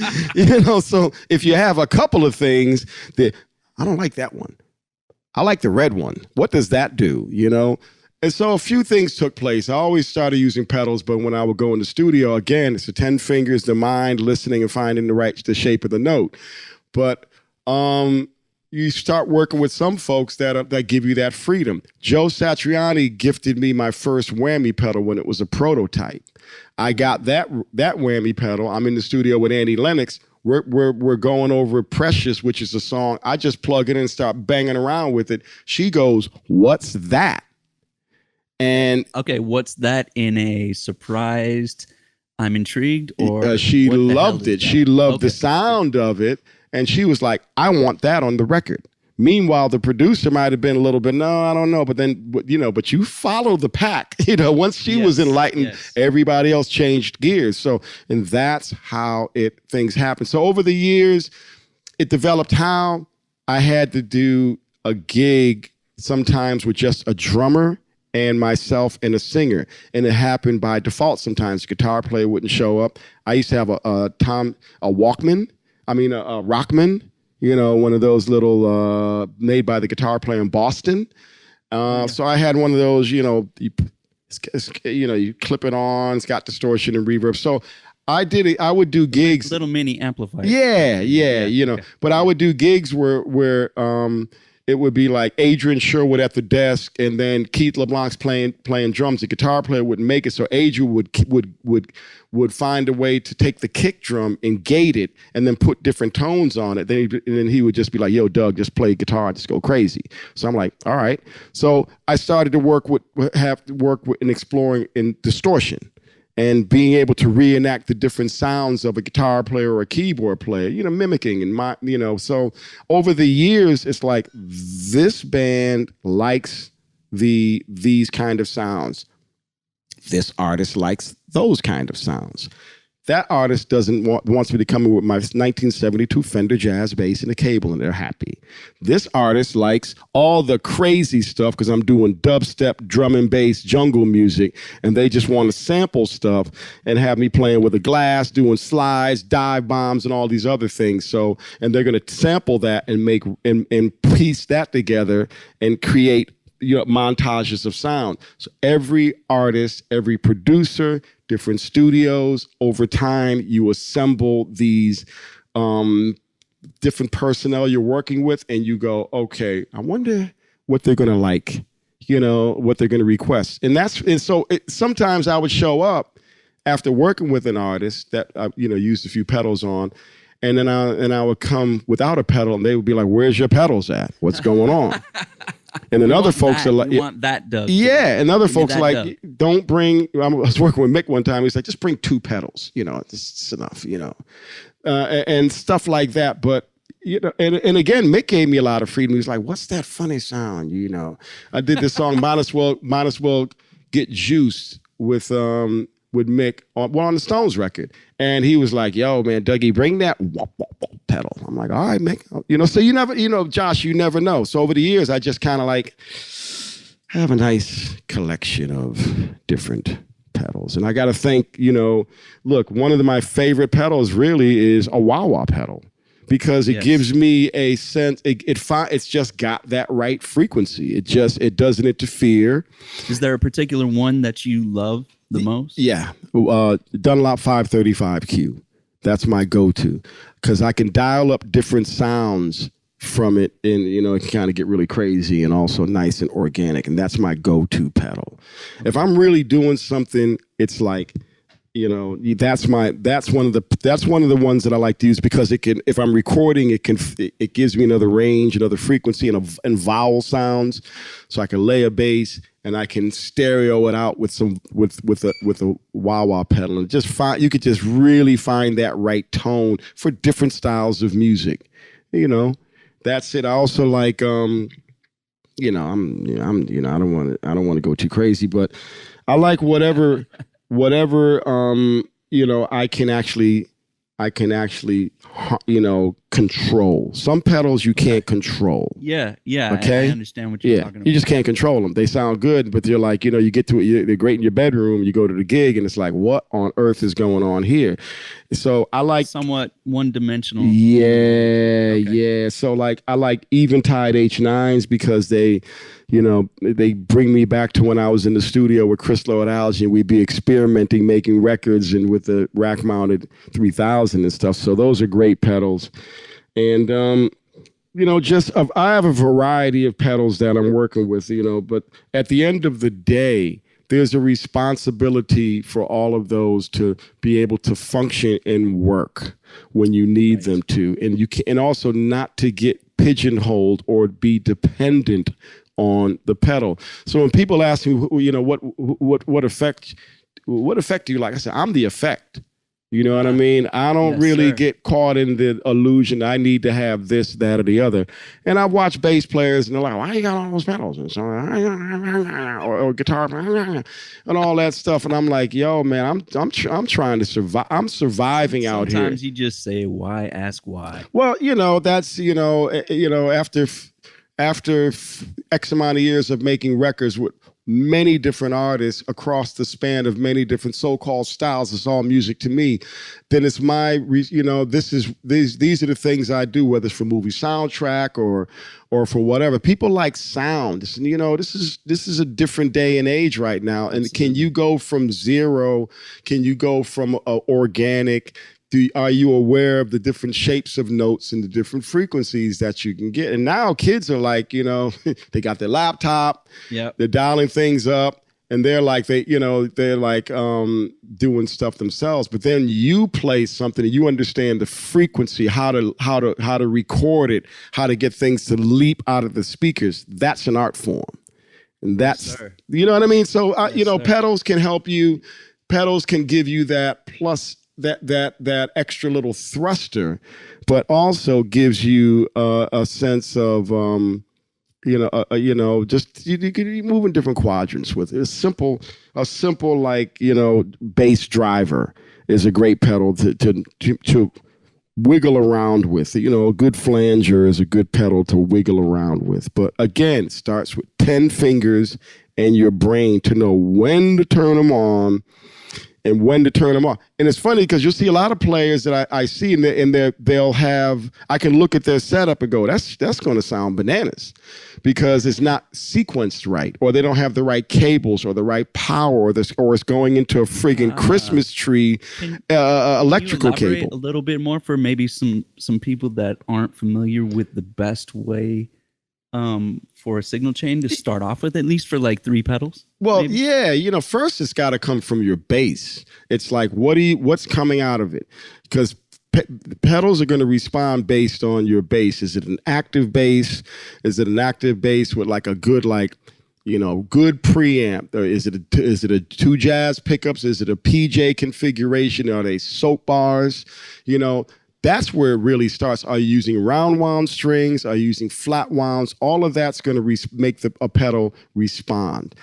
So if you have a couple of things that, I don't like that one, I like the red one, what does that do, And so a few things took place. I always started using pedals, but when I would go in the studio, again, it's the 10 fingers, the mind, listening and finding the shape of the note. But you start working with some folks that give you that freedom. Joe Satriani gifted me my first whammy pedal when it was a prototype. I got that whammy pedal. I'm in the studio with Annie Lennox. We're going over Precious, which is a song. I just plug it in and start banging around with it. She goes, "What's that?" And okay, what's that in a surprised, I'm intrigued, or she loved it. She loved the sound of it, and she was like, "I want that on the record." Meanwhile, the producer might have been a little bit, no, I don't know. But then, but you follow the pack. Once she was enlightened, everybody else changed gears. So, and that's how things happen. So over the years, it developed how I had to do a gig sometimes with just a drummer and myself and a singer. And it happened by default sometimes. The guitar player wouldn't show up. I used to have a Rockman, one of those little made by the guitar player in Boston. So I had one of those, you clip it on, it's got distortion and reverb. So I would do gigs. Little mini amplifier. Yeah. But I would do gigs where it would be like Adrian Sherwood at the desk, and then Keith LeBlanc's playing drums. The guitar player wouldn't make it, so Adrian would find a way to take the kick drum and gate it, and then put different tones on it. Then he would just be like, "Yo, Doug, just play guitar, just go crazy." So I'm like, "All right." So I started to work with in exploring in distortion, and being able to reenact the different sounds of a guitar player or a keyboard player, mimicking so over the years, it's like this band likes these kind of sounds. This artist likes those kind of sounds. That artist wants me to come in with my 1972 Fender Jazz bass and a cable, and they're happy. This artist likes all the crazy stuff because I'm doing dubstep, drum and bass, jungle music, and they just want to sample stuff and have me playing with a glass, doing slides, dive bombs, and all these other things. So, and they're going to sample that and make and piece that together and create montages of sound. So every artist, every producer, different studios, over time, you assemble these different personnel you're working with, and you go, okay, I wonder what they're going to like, what they're going to request. Sometimes I would show up after working with an artist that I, used a few pedals on, and then I would come without a pedal, and they would be like, "Where's your pedals at? What's going on?" And then other folks are like, "You want that, Doug?" Yeah, and other folks are like, "Don't bring." I was working with Mick one time. He's like, "Just bring 2 pedals. It's enough." And stuff like that. But and again, Mick gave me a lot of freedom. He was like, "What's that funny sound?" I did this song, might as well get juiced with Mick on the Stones record, and he was like, "Yo, man, Dougie, bring that wop, wop, wop pedal." I'm like, "All right, Mick." So you never, Josh, you never know. So over the years, I just kind of like have a nice collection of different pedals, and I got to think, look, one of my favorite pedals really is a wah-wah pedal. Because it gives me a sense, it's just got that right frequency. It doesn't interfere. Is there a particular one that you love the most? Yeah, Dunlop 535Q. That's my go-to because I can dial up different sounds from it, and it can kind of get really crazy and also nice and organic. And that's my go-to pedal. If I'm really doing something, it's like, that's one of the ones that I like to use because it can, if I'm recording, it gives me another range, another frequency, and vowel sounds, so I can lay a bass and I can stereo it out with a wah-wah pedal, and you could just really find that right tone for different styles of music. That's it. I also like I don't want to go too crazy, but I like whatever I can actually control. Some pedals you can't control. Yeah. Okay? I understand what you're talking about. You just can't control them. They sound good, but you're like, you get to it, they're great in your bedroom, you go to the gig, and it's like, what on earth is going on here? So I like... Somewhat one-dimensional. Yeah, okay. Yeah. So like, I like Eventide H9s because they bring me back to when I was in the studio with Chris Lowe at Algy, and we'd be experimenting, making records, and with the rack-mounted 3000 and stuff. So those are great pedals. And, I have a variety of pedals that I'm working with, but at the end of the day, there's a responsibility for all of those to be able to function and work when you need them to. And you can, and also not to get pigeonholed or be dependent on the pedal. So when people ask me, what effect do you like? I say, I'm the effect. You know what I mean? I don't really get caught in the illusion I need to have this, that, or the other. And I watch bass players, and they're like, "Why you got all those pedals?" And so, or guitar, and all that stuff. And I'm like, "Yo, man, I'm trying to survive. I'm surviving out here." Sometimes you just say, "Why? Ask why." Well, that's after X amount of years of making records with many different artists across the span of many different so-called styles, it's all music to me, then it's my, these are the things I do, whether it's for movie soundtrack or for whatever. People like sound. This is a different day and age right now. And can you go from zero? Can you go from organic Are you aware of the different shapes of notes and the different frequencies that you can get? And now kids are like, they got their laptop, they're dialing things up, and they're like, doing stuff themselves. But then you play something and you understand the frequency, how to record it, how to get things to leap out of the speakers. That's an art form. And that's, you know what I mean? So, pedals can help you. Pedals can give you that plus that extra little thruster, but also gives you a sense of just you can move in different quadrants with it. A simple like bass driver is a great pedal to wiggle around with. A good flanger is a good pedal to wiggle around with. But again, it starts with 10 fingers and your brain to know when to turn them on and when to turn them off. And it's funny because you'll see a lot of players that I see they'll have, I can look at their setup and go, that's going to sound bananas because it's not sequenced right, or they don't have the right cables or the right power, or it's going into a friggin' Christmas tree electrical can you elaborate cable. A little bit more for maybe some people that aren't familiar with the best way for a signal chain to start off with, at least for like 3 pedals? Well, maybe? Yeah, first it's got to come from your bass. It's like, what's coming out of it? Because pedals are going to respond based on your bass. Is it an active bass? Is it an active bass with like a good good preamp? Or is it a 2 jazz pickups? Is it a PJ configuration? Are they soap bars? That's where it really starts. Are you using round wound strings? Are you using flat wounds? All of that's going to make a pedal respond.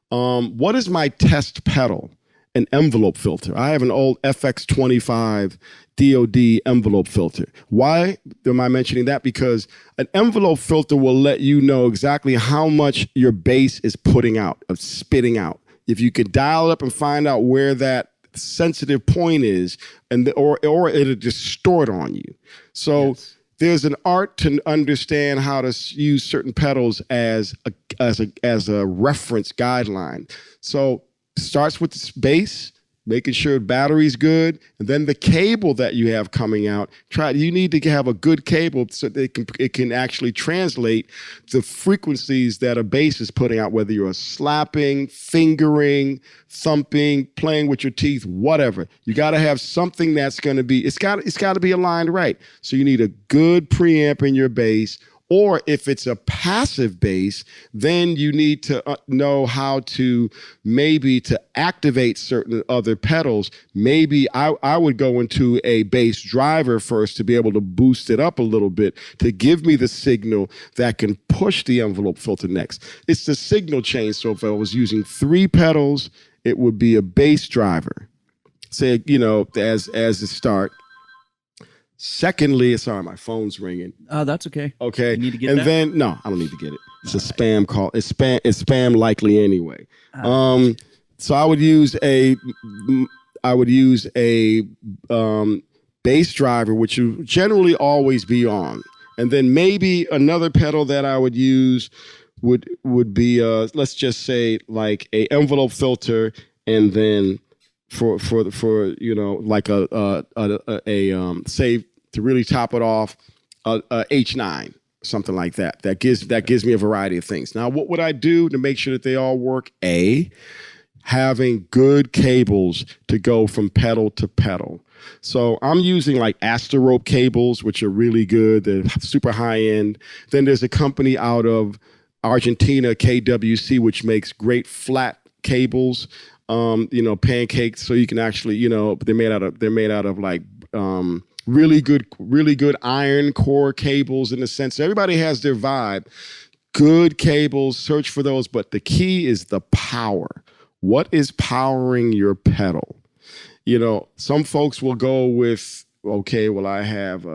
What is my test pedal? An envelope filter. I have an old FX25 DOD envelope filter. Why am I mentioning that? Because an envelope filter will let you know exactly how much your bass is putting out, of spitting out. If you can dial up and find out where that sensitive point is, or it'll distort on you. So there's an art to understand how to use certain pedals as a reference guideline. So starts with the bass, making sure battery's good, and then the cable that you have coming out. You need to have a good cable so that it can actually translate the frequencies that a bass is putting out, whether you're slapping, fingering, thumping, playing with your teeth, whatever. You got to have something that's going to be, it's got to be aligned right. So you need a good preamp in your bass. Or if it's a passive bass, then you need to know how to activate certain other pedals. Maybe I would go into a bass driver first to be able to boost it up a little bit to give me the signal that can push the envelope filter next. It's the signal chain. So if I was using 3 pedals, it would be a bass driver. Say, as the start. Secondly, sorry, my phone's ringing. Oh, that's okay. Okay. You need to get and that? Then, no, I don't need to get it. It's a spam call. It's spam likely anyway. So I would use a bass driver, which will generally always be on. And then maybe another pedal that I would use would be let's just say like a envelope filter, and then for like a say to really top it off, a H9, something like that. That gives me a variety of things. Now, what would I do to make sure that they all work? Having good cables to go from pedal to pedal. So I'm using like Aster rope cables, which are really good. They're super high end. Then there's a company out of Argentina, KWC, which makes great flat cables. Pancakes, so you can actually, they're made out of like really good iron core cables in a sense. So everybody has their vibe. Good cables, search for those, but the key is the power. What is powering your pedal? Some folks will go with, okay, well, I have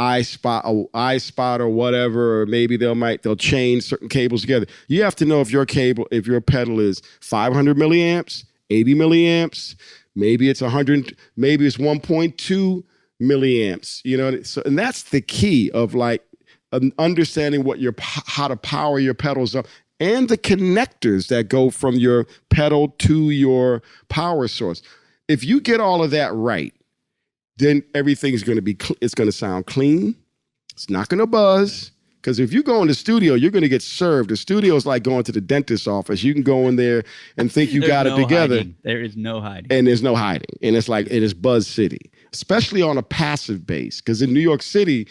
eye spot or whatever, or maybe they'll chain certain cables together. You have to know if your pedal is 500 milliamps, 80 milliamps, maybe it's 100, maybe it's 1.2 milliamps. So, and that's the key of like understanding how to power your pedals up, and the connectors that go from your pedal to your power source. if you get all of that right, then everything's going to be, it's going to sound clean. It's not going to buzz. Because if you go in the studio, you're going to get served. The studio is like going to the dentist's office. You can go in there and think you got it together. Hiding. There is no hiding. And there's no hiding. And it's like, it is Buzz City, especially on a passive bass. Because in New York City,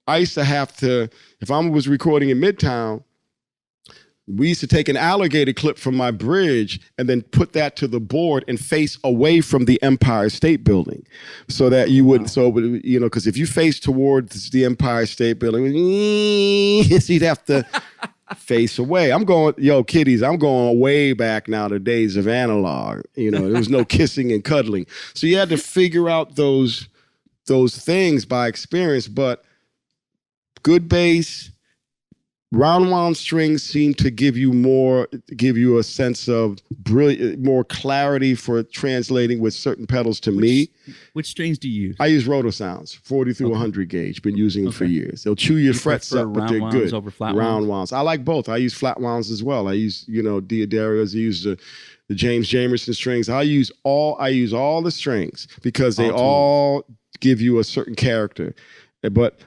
I used to have to, if I was recording in Midtown, we used to take an alligator clip from my bridge and then put that to the board and face away from the Empire State Building so that you wouldn't, because if you face towards the Empire State Building, you'd have to face away. I'm going, kiddies, I'm going way back now to days of analog. There was no kissing and cuddling. So you had to figure out those things by experience, but good bass, round wound strings seem to give you a sense of more clarity for translating with certain pedals to me. Which strings do you use? I use rotor sounds, 40 through 100 gauge. Been using them for years. They'll chew your frets up, but they're good. Over flat round wounds. I like both. I use flat wounds as well. I use, Diodarios. I use the James Jamerson strings. I use all the strings because they all give you a certain character. But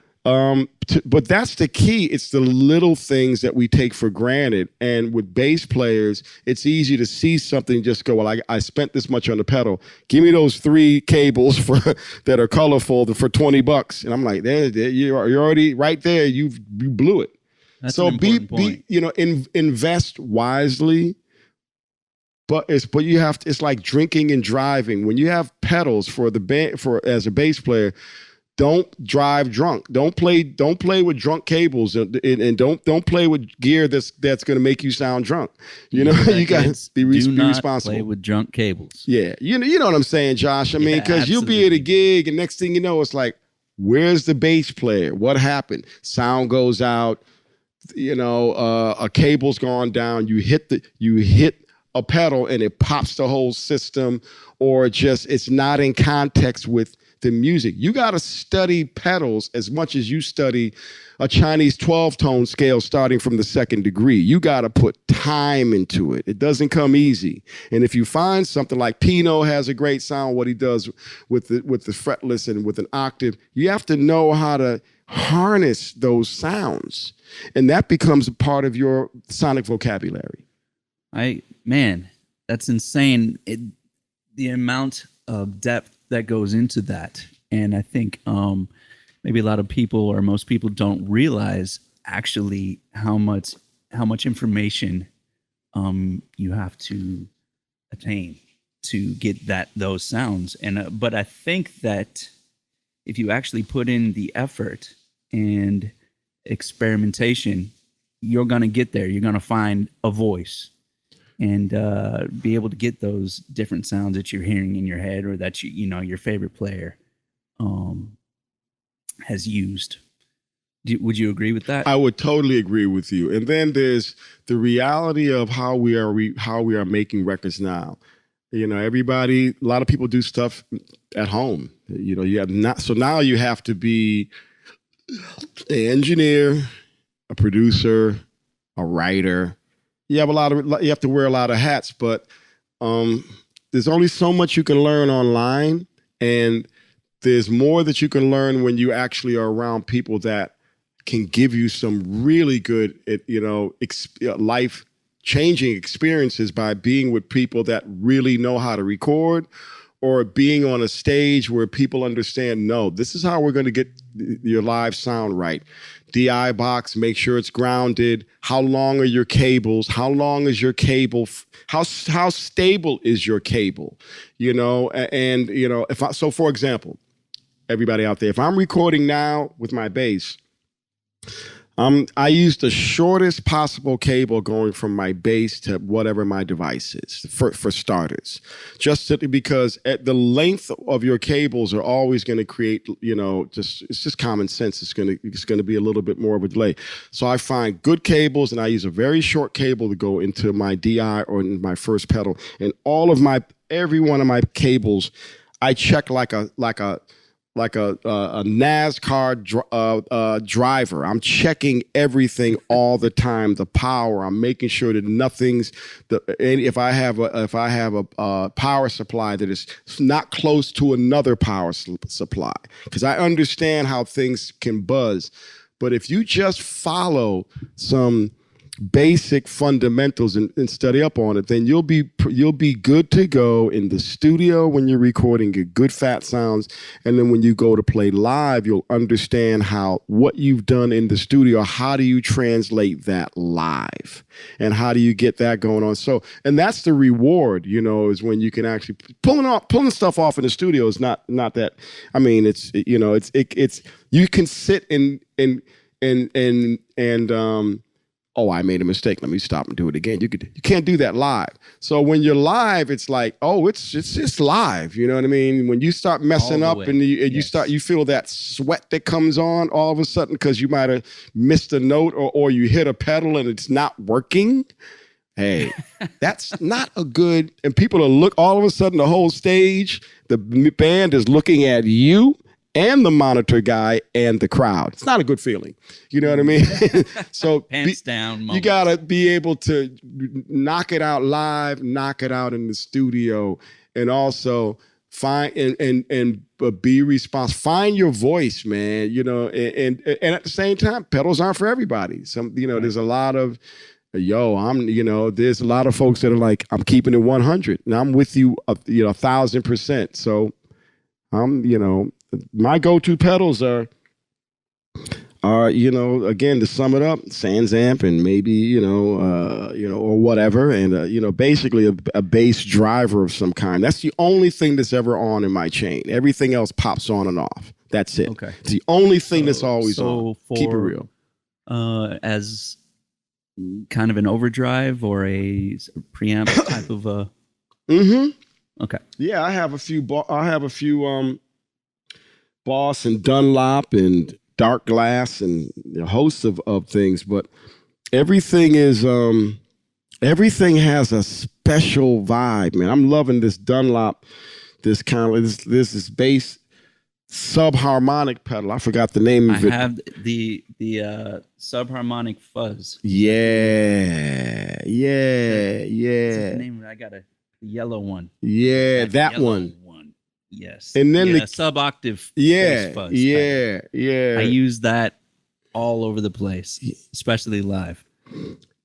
that's the key. It's the little things that we take for granted. And with bass players, it's easy to see something and just go, well, I spent this much on the pedal. Give me those 3 cables that are colorful for $20. And I'm like, there, you're already right there. You blew it. That's an important point. Invest wisely. But you have to, it's like drinking and driving. When you have pedals as a bass player, don't drive drunk. Don't play with drunk cables, and don't play with gear that's going to make you sound drunk. You got to be responsible. Play with drunk cables. Yeah, you know what I'm saying, Josh. I mean, because you'll be at a gig, and next thing you know, it's like, where's the bass player? What happened? Sound goes out. A cable's gone down. You hit a pedal, and it pops the whole system, or it's not in context with the music. You got to study pedals as much as you study a Chinese 12-tone scale starting from the 2nd degree. You got to put time into it. It doesn't come easy. And if you find something like Pino has a great sound, what he does with the fretless and with an octave, you have to know how to harness those sounds. And that becomes a part of your sonic vocabulary. Man, that's insane. The amount of depth that goes into that. And I think maybe a lot of people or most people don't realize actually how much information you have to attain to get those sounds. And but I think that if you actually put in the effort and experimentation, you're going to get there. You're going to find a voice and be able to get those different sounds that you're hearing in your head or that your favorite player has used. Would you agree with that? I would totally agree with you. And then there's the reality of how we are making records now. A lot of people do stuff at home. So now you have to be an engineer, a producer, a writer. You have to wear a lot of hats, but there's only so much you can learn online, and there's more that you can learn when you actually are around people that can give you some really good, life-changing experiences by being with people that really know how to record, or being on a stage where people understand, no, this is how we're going to get your live sound right. DI box, make sure it's grounded. How long are your cables? How long is your cable? How stable is your cable? So for example, everybody out there, if I'm recording now with my bass, I use the shortest possible cable going from my bass to whatever my device is for starters, because at the length of your cables are always going to create, it's just common sense. It's going to be a little bit more of a delay. So I find good cables, and I use a very short cable to go into my DI or in my first pedal, and every one of my cables, I check like a a NASCAR driver. I'm checking everything all the time. The power. I'm making sure that if I have a power supply that is not close to another power supply, because I understand how things can buzz. But if you just follow some basic fundamentals and study up on it, then you'll be good to go in the studio when you're recording, get good fat sounds, and then when you go to play live, you'll understand what you've done in the studio, how do you translate that live, and how do you get that going on. So, and that's the reward, is when you can actually pulling stuff off in the studio is not that. I mean, it's you can sit and oh, I made a mistake. Let me stop and do it again. You can't do that live. So when you're live, it's like, oh, it's just live. You know what I mean? When you start messing up and you feel that sweat that comes on all of a sudden because you might have missed a note or you hit a pedal and it's not working. Hey, that's not a good. And people all of a sudden the whole stage, the band is looking at you and the monitor guy and the crowd. It's not a good feeling. You know what I mean? So pants down moment. You got to be able to knock it out live, knock it out in the studio, and also find and be responsible. Find your voice, man, and at the same time, pedals aren't for everybody. There's a lot of there's a lot of folks that are like, I'm keeping it 100 and I'm with you, 1,000%. So my go-to pedals are again, to sum it up, Sans Amp and maybe or whatever, and basically a bass driver of some kind. That's the only thing that's ever on in my chain. Everything else pops on and off. That's it. Okay, it's the only thing that's always on. Keep it real. As kind of an overdrive or a preamp type of a. Mm-hmm. Okay. Yeah, I have a few. Boss and Dunlop and Dark Glass and a host of things, but everything has a special vibe, man. I'm loving this Dunlop, this kind of this bass subharmonic pedal. I forgot the name of it. I have the subharmonic fuzz. Yeah. What's the name? I got the yellow one. Yeah, that one. Yes. And then the sub-octave fuzz. Yeah. I use that all over the place, especially live.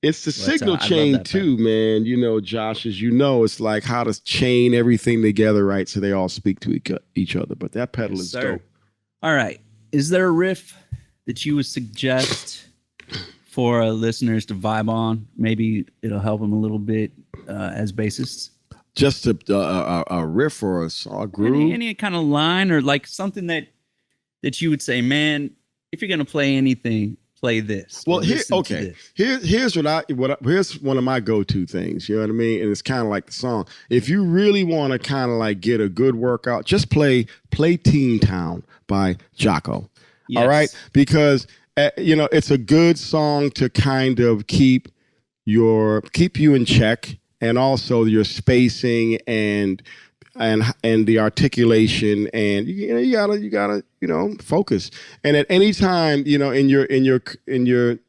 It's the signal chain too, man. Josh, as it's like how to chain everything together, right? So they all speak to each other. But that pedal is dope. All right. Is there a riff that you would suggest for listeners to vibe on? Maybe it'll help them a little bit as bassists. Just a riff or a groove? Any kind of line or like something that you would say, man, if you're going to play anything, play this. Well, here's one of my go-to things, you know what I mean? And it's kind of like the song. If you really want to kind of like get a good workout, just play Teen Town by Jocko. Yes. All right? Because, it's a good song to kind of keep you in check. And also your spacing and the articulation, and you gotta focus. And at any time, in your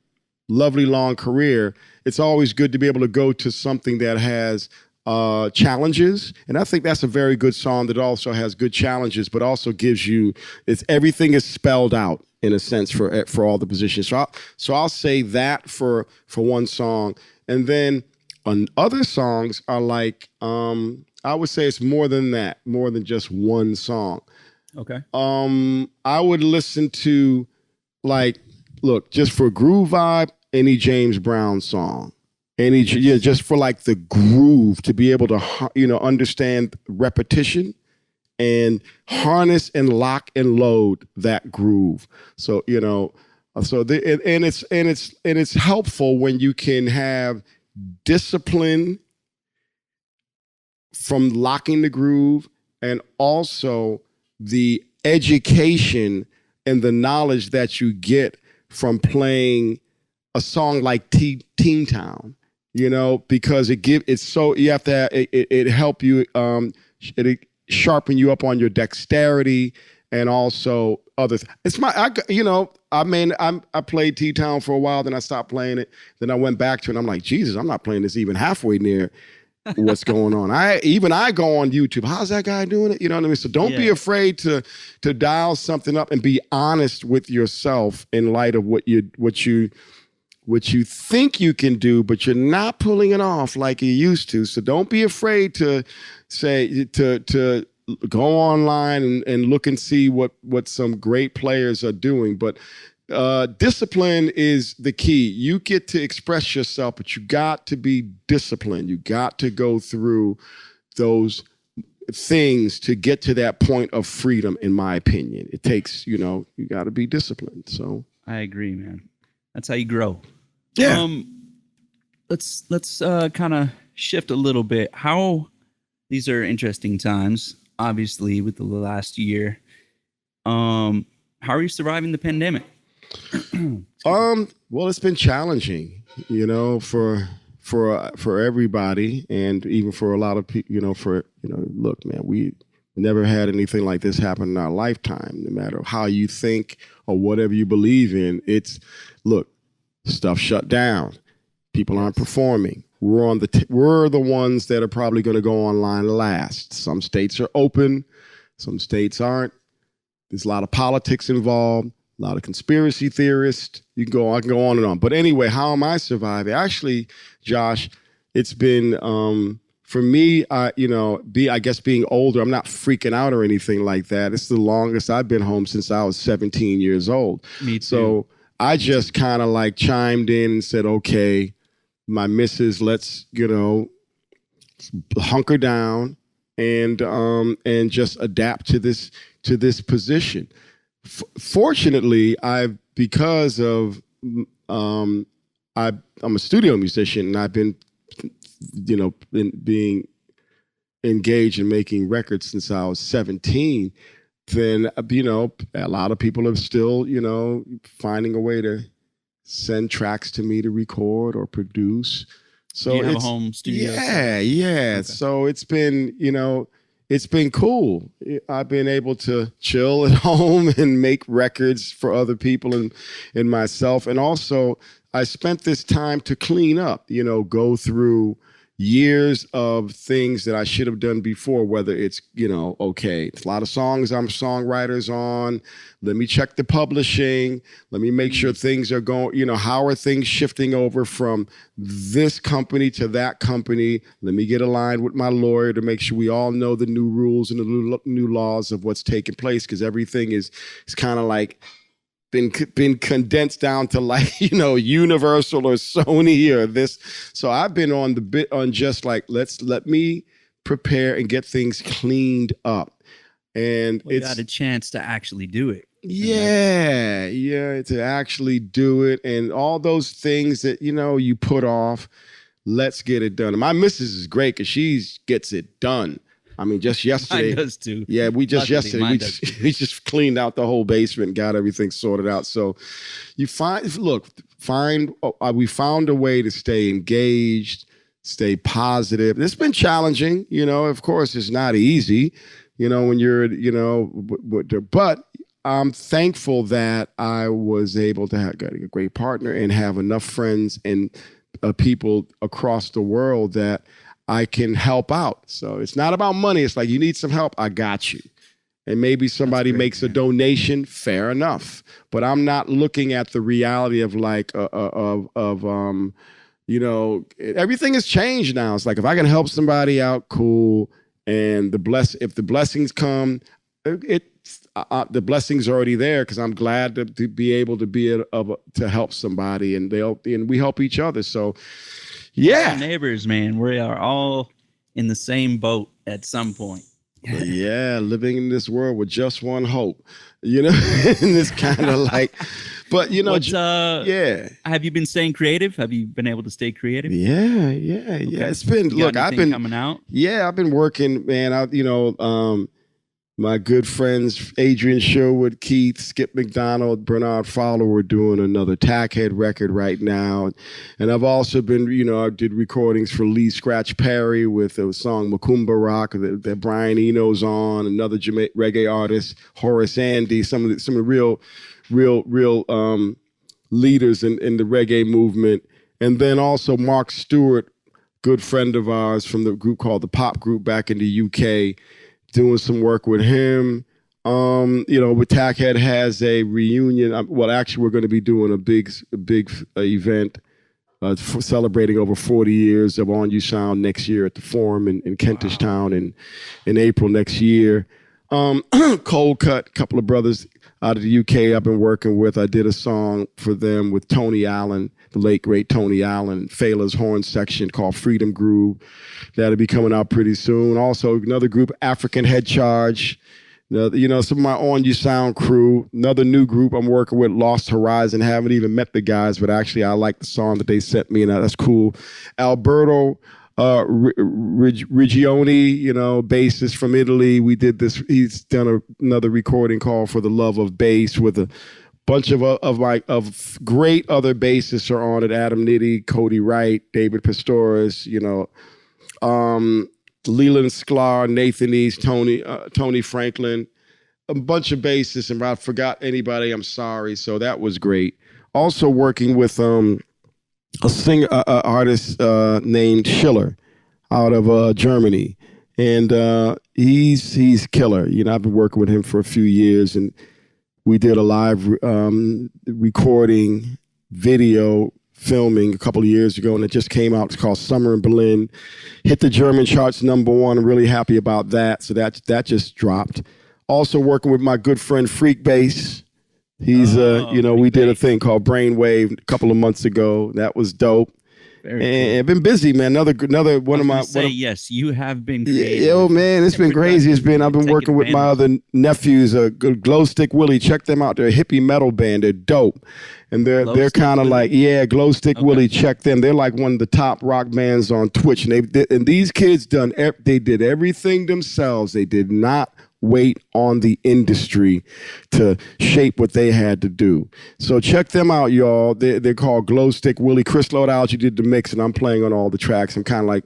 lovely long career, it's always good to be able to go to something that has challenges. And I think that's a very good song that also has good challenges, but also gives you everything is spelled out in a sense for all the positions. So I'll say that for one song, and then. Other songs are like, I would say it's more than that, more than just one song. Okay. I would listen to just for groove vibe, any James Brown song, just for like the groove, to be able to, understand repetition and harness and lock and load that groove. So, it's helpful when you can have discipline from locking the groove, and also the education and the knowledge that you get from playing a song like Teen Town, because it help you, it sharpen you up on your dexterity and also it's I played T-Town for a while, then I stopped playing it. Then I went back to it, and I'm like, Jesus, I'm not playing this even halfway near what's going on. I go on YouTube. How's that guy doing it? You know what I mean? So don't be afraid to dial something up and be honest with yourself in light of what you think you can do, but you're not pulling it off like you used to. So don't be afraid to say to go online and look and see what some great players are doing. But discipline is the key. You get to express yourself, but you got to be disciplined. You got to go through those things to get to that point of freedom, in my opinion. It takes, you got to be disciplined. So I agree, man. That's how you grow. Yeah. Let's kind of shift a little bit. These are interesting times, obviously, with the last year. How are you surviving the pandemic? Well, it's been challenging, for everybody, and even for a lot of people, look, man, we never had anything like this happen in our lifetime. No matter how you think or whatever you believe in, stuff shut down. People aren't performing. We're the ones that are probably going to go online last. Some states are open, some states aren't. There's a lot of politics involved, a lot of conspiracy theorists. I can go on and on. But anyway, how am I surviving? Actually, Josh, it's been for me, I guess being older, I'm not freaking out or anything like that. It's the longest I've been home since I was 17 years old. Me too. So I just kind of like chimed in and said, okay, my missus, let's, hunker down and just adapt to this position. Fortunately, I'm a studio musician, and I've been, being engaged in making records since I was 17. Then, a lot of people are still, finding a way to send tracks to me to record or produce. So you have a home studio? Yeah. Okay. So it's been, it's been cool. I've been able to chill at home and make records for other people and myself. And also, I spent this time to clean up, go through years of things that I should have done before, whether it's, okay, it's a lot of songs I'm songwriters on. Let me check the publishing. Let me make sure things are going, how are things shifting over from this company to that company? Let me get aligned with my lawyer to make sure we all know the new rules and the new laws of what's taking place, because everything is kind of like been condensed down to like, Universal or Sony or this. So I've been on just like, let me prepare and get things cleaned up. And you got a chance to actually do it. Yeah, to actually do it. And all those things that, you put off, let's get it done. And my missus is great because she gets it done. I mean, just yesterday. Mine does too. Yeah, we just cleaned out the whole basement and got everything sorted out. So we found a way to stay engaged, stay positive. It's been challenging, of course, it's not easy, when you're, but I'm thankful that I was able to get a great partner and have enough friends and people across the world that I can help out. So it's not about money. It's like, you need some help, I got you. And maybe somebody makes a donation, fair enough. But I'm not looking at the reality of like, everything has changed now. It's like, if I can help somebody out, cool. And if the blessings come, the blessings are already there, because I'm glad to be able to to help somebody, and we help each other. So yeah, our neighbors, man, we are all in the same boat at some point. Yeah, living in this world with just one hope, and it's kind of like, but yeah. Have you been staying creative? Have you been able to stay creative? Yeah. Okay. It's been, I've been coming out. Yeah, I've been working, man. My good friends Adrian Sherwood, Keith, Skip McDonald, Bernard Fowler were doing another Tackhead record right now. And I've also been, I did recordings for Lee Scratch Perry with a song Macumba Rock that Brian Eno's on, another reggae artist, Horace Andy, some of the real leaders in the reggae movement. And then also Mark Stewart, good friend of ours from the group called the Pop Group back in the UK, doing some work with him. With Tackhead has a reunion. Well, actually, we're going to be doing a big event celebrating over 40 years of On You Sound next year at the Forum in Kentish Town in April next year. Cold Cut, a couple of brothers out of the UK I've been working with. I did a song for them with Tony Allen, the late, great Tony Allen, Fela's horn section called Freedom Groove. That'll be coming out pretty soon. Also, another group, African Head Charge. Some of my On You Sound crew. Another new group I'm working with, Lost Horizon. Haven't even met the guys, but actually I like the song that they sent me, and that's cool. Alberto Rigioni, bassist from Italy. We did this. He's done another recording called For the Love of Bass with a bunch of great other bassists are on it. Adam Nitty, Cody Wright, David Pistorius, Leland Sklar, Nathan East, Tony Franklin, a bunch of bassists. And if I forgot anybody, I'm sorry. So that was great. Also working with a singer, artist named Schiller out of Germany. And he's killer. I've been working with him for a few years, and we did a live recording video filming a couple of years ago, and it just came out. It's called Summer in Berlin. Hit the German charts #1. I'm really happy about that. So that just dropped. Also working with my good friend Freq Bass. He's we did a thing called Brainwave a couple of months ago. That was dope. Very cool. I've been busy, man. Another one of my. Yes, you have been creative. Yo, man, it's been crazy. I've been working with my other nephews, Glow Stick Willie. Check them out. They're a hippie metal band. They're dope, and they're kind of like Glow Stick Willie. Check them. They're like one of the top rock bands on Twitch, and these kids they did everything themselves. They did not wait on the industry to shape what they had to do. So check them out, y'all. They're called Glow Stick Willie. Chris Lodalgi did the mix, and I'm playing on all the tracks. I'm kind of like,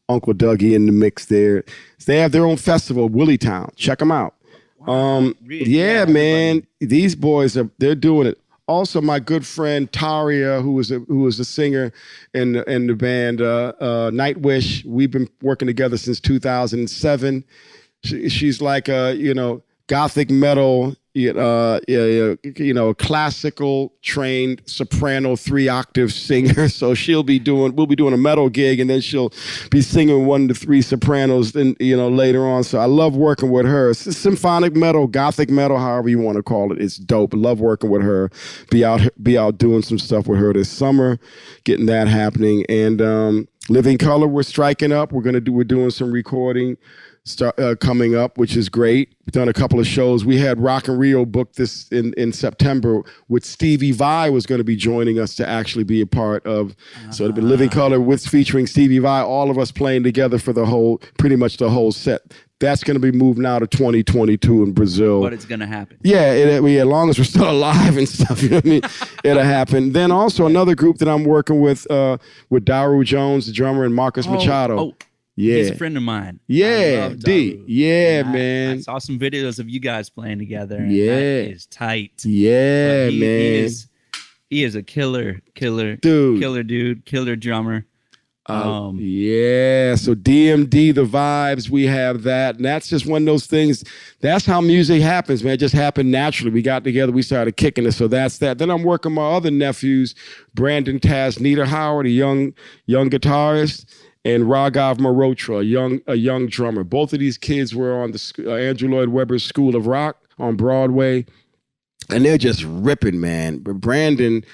Uncle Dougie in the mix there. So they have their own festival, Willie Town. Check them out. Wow, really? Man. These boys they're doing it. Also, my good friend Taria, who was a singer in the band Nightwish. We've been working together since 2007. She's like a, gothic metal, classical trained soprano 3-octave singer. So we'll be doing a metal gig, and then she'll be singing 1 to 3 sopranos then, later on. So I love working with her. It's symphonic metal, gothic metal, however you want to call it. It's dope. I love working with her. Be out doing some stuff with her this summer, getting that happening. And Living Color, we're striking up. We're doing some recording coming up, which is great. We've done a couple of shows. We had Rock and Rio booked this in September with Stevie Vai was going to be joining us to actually be a part of. So it'd been Living Color with featuring Stevie Vai, all of us playing together for pretty much the whole set. That's going to be moved now to 2022 in Brazil. But it's going to happen. Yeah, as long as we're still alive and stuff, you know what I mean? It'll happen. Then also another group that I'm working with Daru Jones, the drummer, and Marcus Machado. Yeah. He's a friend of mine. Yeah, D. Yeah, man. I saw some videos of you guys playing together. And yeah. That is tight. Yeah, man. He is a killer dude, killer drummer. Yeah, so DMD, the vibes, we have that. And that's just one of those things. That's how music happens, man. It just happened naturally. We got together, we started kicking it. So that's that. Then I'm working my other nephews, Brandon Taz Niederhauer, a young guitarist, and Raghav Marotra, a young drummer. Both of these kids were on the Andrew Lloyd Webber's School of Rock on Broadway. And they're just ripping, man. But Brandon,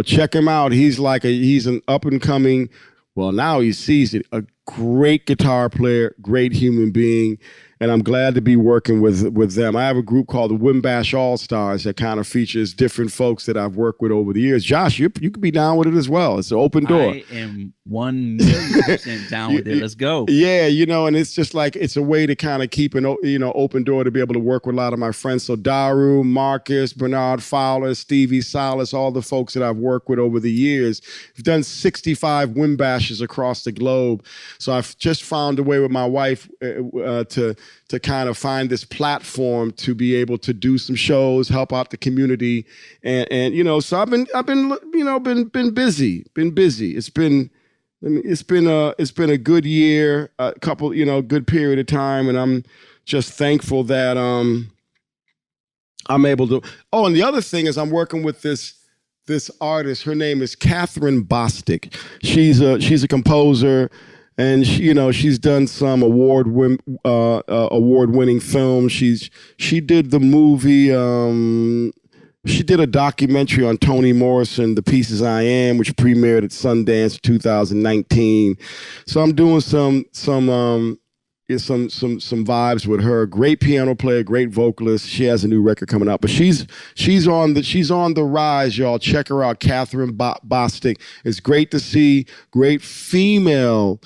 check him out. He's an up and coming, well, now he's seasoned, a great guitar player, great human being. and I'm glad to be working with them. I have a group called the Wimbish All Stars that kind of features different folks that I've worked with over the years. Josh, you could be down with it as well. It's an open door. I am 1,000,000% down with it. Let's go. Yeah, and it's just like it's a way to kind of keep an open door to be able to work with a lot of my friends. So Daru, Marcus, Bernard Fowler, Stevie Salas, all the folks that I've worked with over the years. We've done 65 Wimbashes across the globe. So I've just found a way with my wife to kind of find this platform to be able to do some shows, help out the community, and so I've been busy. It's been a good year, a couple, good period of time, and I'm just thankful that I'm able to. Oh, and the other thing is I'm working with this artist. Her name is Catherine Bostic. She's a composer, and she's done some award-winning films. She did the movie. She did a documentary on Toni Morrison, The Pieces I Am, which premiered at Sundance 2019. So I'm doing some vibes with her. Great piano player, great vocalist. She has a new record coming out, but she's on the rise, y'all. Check her out, Catherine Bostic. It's great to see great female,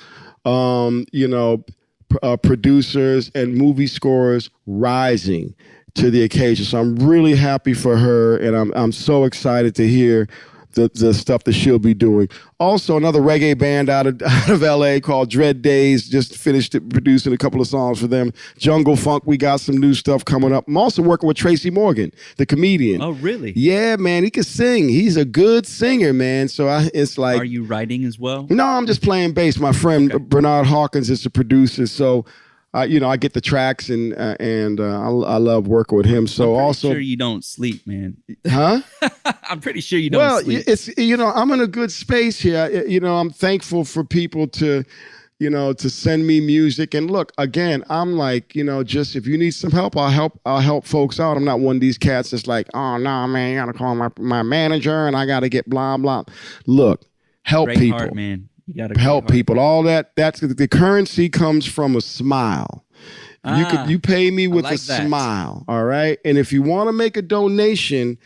producers and movie scorers rising to the occasion. So I'm really happy for her, and I'm so excited to hear the stuff that she'll be doing. Also, another reggae band out of LA called Dread Days, just finished producing a couple of songs for them. Jungle Funk, we got some new stuff coming up. I'm also working with Tracy Morgan, the comedian. Oh, really? Yeah, man, he can sing. He's a good singer, man. So it's like... Are you writing as well? No, I'm just playing bass. My friend Bernard Hawkins is the producer, so... I get the tracks and I love working with him. So I'm pretty sure you don't sleep, man. Huh? I'm pretty sure you don't sleep. Well, it's I'm in a good space here. I'm thankful for people to send me music. And look, again, I'm like, just if you need some help, I'll help folks out. I'm not one of these cats that's like, oh no, man, you gotta call my manager and I gotta get blah blah. Look, help Great people. heart, man. You gotta help people. All that's the currency comes from a smile. You pay me with a smile, all right? And if you want to make a donation,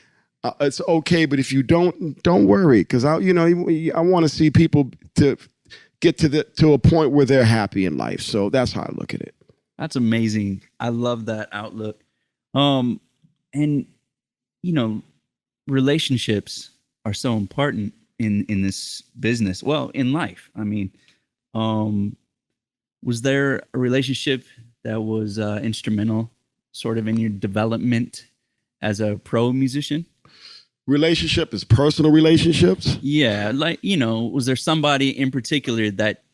it's okay. But if you don't worry, because I want to see people to get to a point where they're happy in life. So that's how I look at it. That's amazing. I love that outlook. And relationships are so important in this business. Well, in life. I mean, was there a relationship that was instrumental sort of in your development as a pro musician? Relationship is personal relationships? Yeah, like, was there somebody in particular that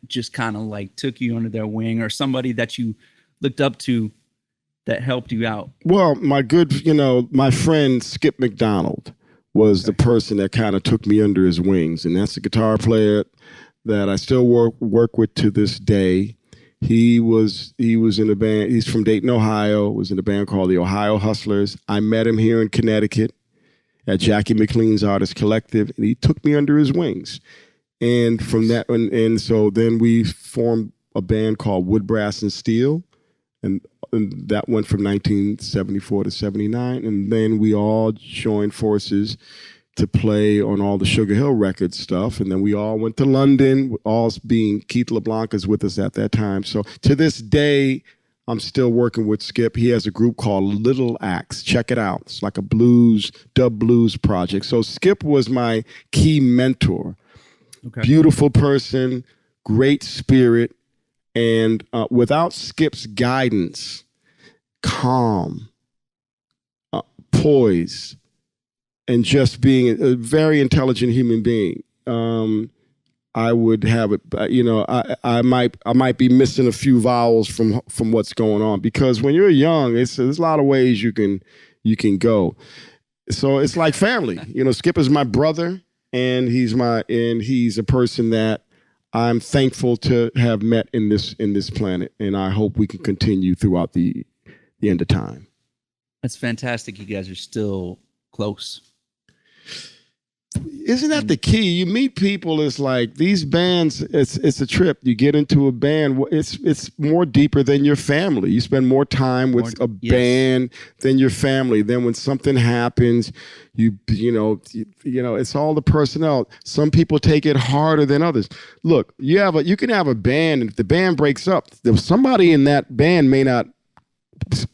just kind of like took you under their wing, or somebody that you looked up to that helped you out? Well, my friend Skip McDonald was the person that kind of took me under his wings. And that's a guitar player that I still work with to this day. He was in a band. He's from Dayton, Ohio, was in a band called the Ohio Hustlers. I met him here in Connecticut at Jackie McLean's Artist Collective, and he took me under his wings. And from that, and so then we formed a band called Wood, Brass, and Steel, and that went from 1974 to 79. And then we all joined forces to play on all the Sugar Hill Records stuff. And then we all went to London, all being Keith LeBlanc is with us at that time. So to this day, I'm still working with Skip. He has a group called Little Axe. Check it out. It's like a dub blues project. So Skip was my key mentor. Okay. Beautiful person, great spirit. And without Skip's guidance, calm, poise, and just being a very intelligent human being, I would have it. I might be missing a few vowels from what's going on, because when you're young, there's a lot of ways you can go. So it's like family. Skip is my brother, and he's a person that I'm thankful to have met in this planet, and I hope we can continue throughout the end of time. That's fantastic. You guys are still close. isn't that the key? You meet people, it's like these bands, it's a trip. You get into a band, it's more deeper than your family. You spend more time with a band than your family. Then when something happens, you know, it's all the personnel. Some people take it harder than others. Look, you can have a band, and if the band breaks up, somebody in that band may not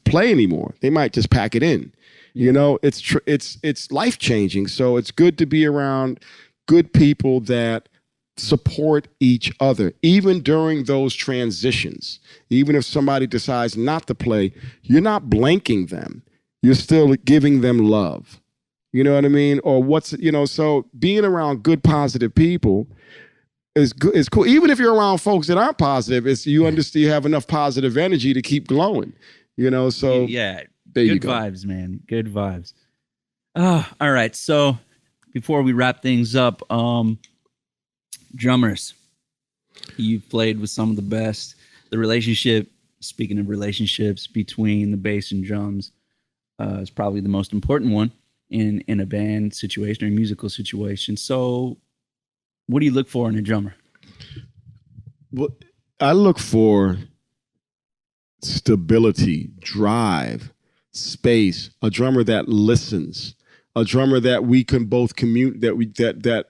play anymore. They might just pack it in. You know, it's life changing. So it's good to be around good people that support each other, even during those transitions. Even if somebody decides not to play, you're not blanking them. You're still giving them love. You know what I mean? Or so being around good, positive people is good. It's cool. Even if you're around folks that aren't positive, you understand, you have enough positive energy to keep glowing. You know, so yeah. There Good vibes, man. Good vibes. All right. So before we wrap things up, drummers. You've played with some of the best. The relationship, speaking of relationships between the bass and drums, is probably the most important one in a band situation or musical situation. So what do you look for in a drummer? Well, I look for stability, drive, space, a drummer that listens, a drummer that we can both that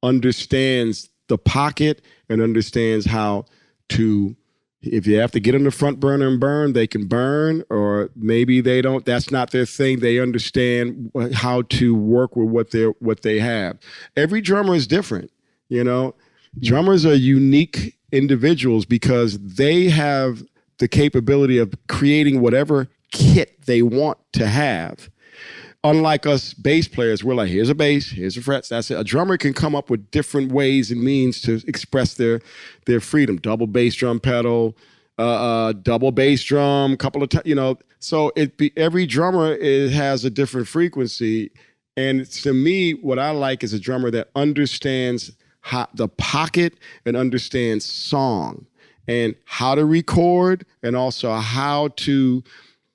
understands the pocket and understands how to, if you have to get on the front burner and burn, they can burn, or maybe they don't, that's not their thing. They understand how to work with what they have. Every drummer is different, you know. Drummers are unique individuals because they have the capability of creating whatever kit they want to have. Unlike us bass players, we're like, here's a bass, here's a frets, that's it. A drummer can come up with different ways and means to express their freedom. Double bass drum pedal, double bass drum, couple of times, you know. So every drummer has a different frequency. And to me, what I like is a drummer that understands the pocket and understands song and how to record, and also how to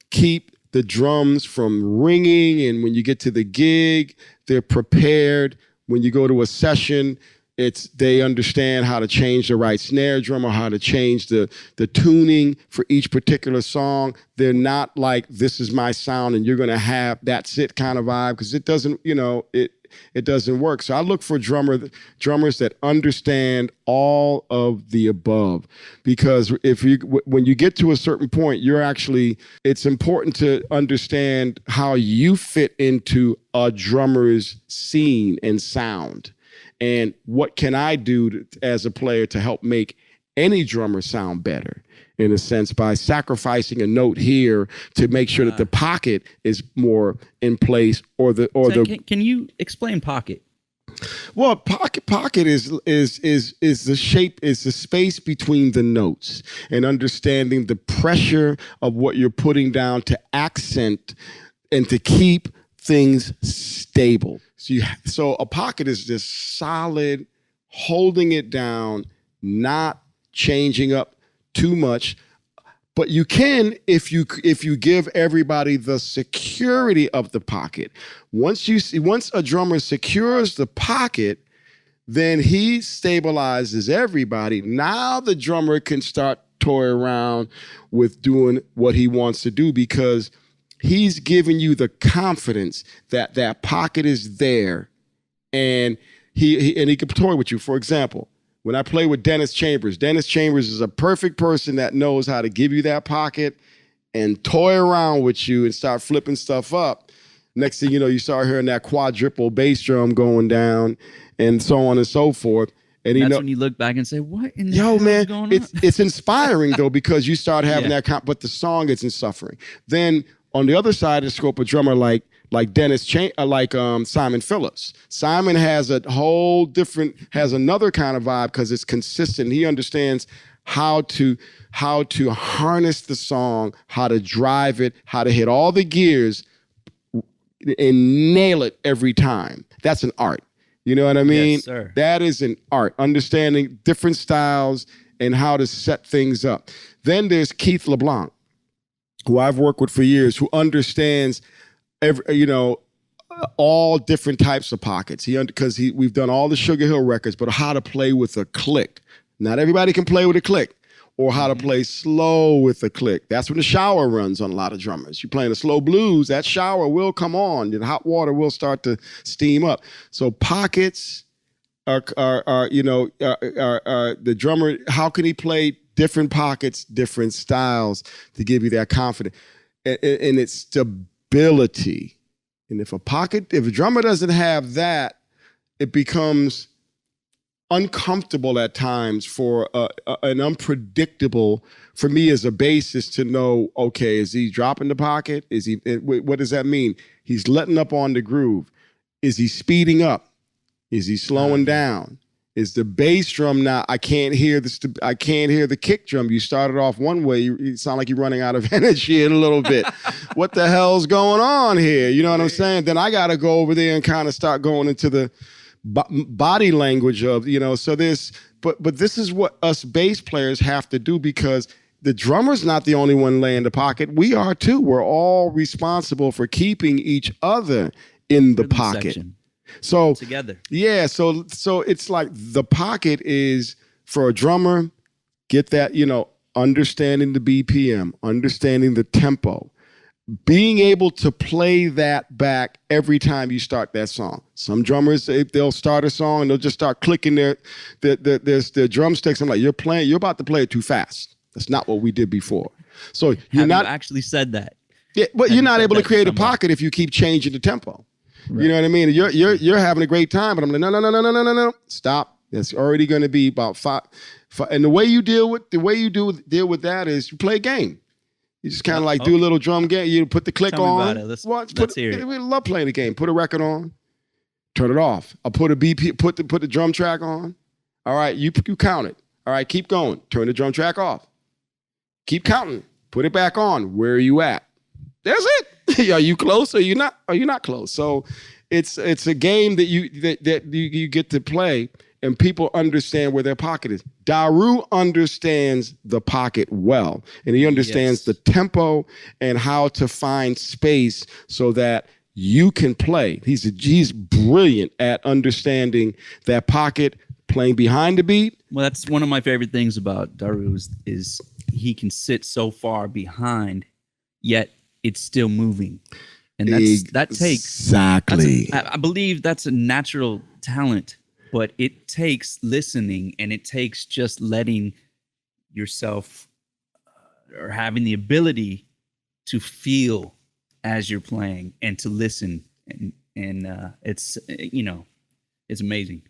keep the drums from ringing. And when you get to the gig, they're prepared. When you go to a session, they understand how to change the right snare drum or how to change the tuning for each particular song. They're not like, this is my sound and you're going to have that's it kind of vibe, because it doesn't, it doesn't work. So I look for drummers that understand all of the above, because when you get to a certain point, it's important to understand how you fit into a drummer's scene and sound. And what can I do as a player to help make any drummer sound better, in a sense, by sacrificing a note here to make sure that the pocket is more in place, Can you explain pocket? Well, pocket is the shape, is the space between the notes, and understanding the pressure of what you're putting down to accent and to keep things stable. So a pocket is just solid, holding it down, not changing up too much. But you can, if you give everybody the security of the pocket. Once a drummer secures the pocket, then he stabilizes everybody. Now the drummer can start toying around with doing what he wants to do, because he's giving you the confidence that that pocket is there, and he can toy with you. For example, when I play with Dennis Chambers is a perfect person that knows how to give you that pocket and toy around with you and start flipping stuff up. Next thing you know, you start hearing that quadruple bass drum going down and so on and so forth. And that's when you look back and say, what in the hell man, is going on? It's inspiring though, because you start having but the song isn't suffering. Then on the other side of the scope, a drummer like Simon Phillips. Simon has has another kind of vibe, because it's consistent. He understands how to harness the song, how to drive it, how to hit all the gears and nail it every time. That's an art. You know what I mean? Yes, sir. That is an art, understanding different styles and how to set things up. Then there's Keith LeBlanc, who I've worked with for years, who understands all different types of pockets. We've done all the Sugar Hill records, but how to play with a click. Not everybody can play with a click, or how to play slow with a click. That's when the shower runs on a lot of drummers. You're playing a slow blues, that shower will come on, and hot water will start to steam up. So pockets are the drummer. How can he play different pockets, different styles to give you that confidence and its stability? And if a drummer doesn't have that, it becomes uncomfortable at times for an unpredictable, for me as a bassist to know, okay, is he dropping the pocket? What does that mean? He's letting up on the groove. Is he speeding up? Is he slowing down? Is the bass drum now? I can't hear the kick drum. You started off one way. You sound like you're running out of energy in a little bit. What the hell's going on here? You know what I'm saying? Then I got to go over there and kind of start going into the body language of, so but this is what us bass players have to do, because the drummer's not the only one laying the pocket. We are too. We're all responsible for keeping each other in the pocket. Section. So together. Yeah. So it's like the pocket is for a drummer, get that, understanding the BPM, understanding the tempo, being able to play that back every time you start that song. Some drummers, they'll start a song and they'll just start clicking their drumsticks. I'm like, you're about to play it too fast. That's not what we did before. So you actually said that. Yeah, but you're not able to create a pocket if you keep changing the tempo. Right. You know what I mean? You're having a great time, but I'm like, no. Stop. It's already going to be about five. And the way you deal with that is you play a game. You just kind of do a little drum game. You put the click on. Let's hear it. We love playing the game. Put a record on, turn it off. I'll put a BP. Put the drum track on. All right, you count it. All right, keep going. Turn the drum track off. Keep counting. Put it back on. Where are you at? That's it. Are you close or are you not? Are you not close? So it's a game that you get to play, and people understand where their pocket is. Daru understands the pocket well, and he understands the tempo and how to find space so that you can play. He's brilliant at understanding that pocket, playing behind the beat. Well, that's one of my favorite things about Daru is he can sit so far behind, yet it's still moving. And that takes... Exactly. I believe that's a natural talent, but it takes listening, and it takes just letting yourself or having the ability to feel as you're playing and to listen. And it's, it's amazing.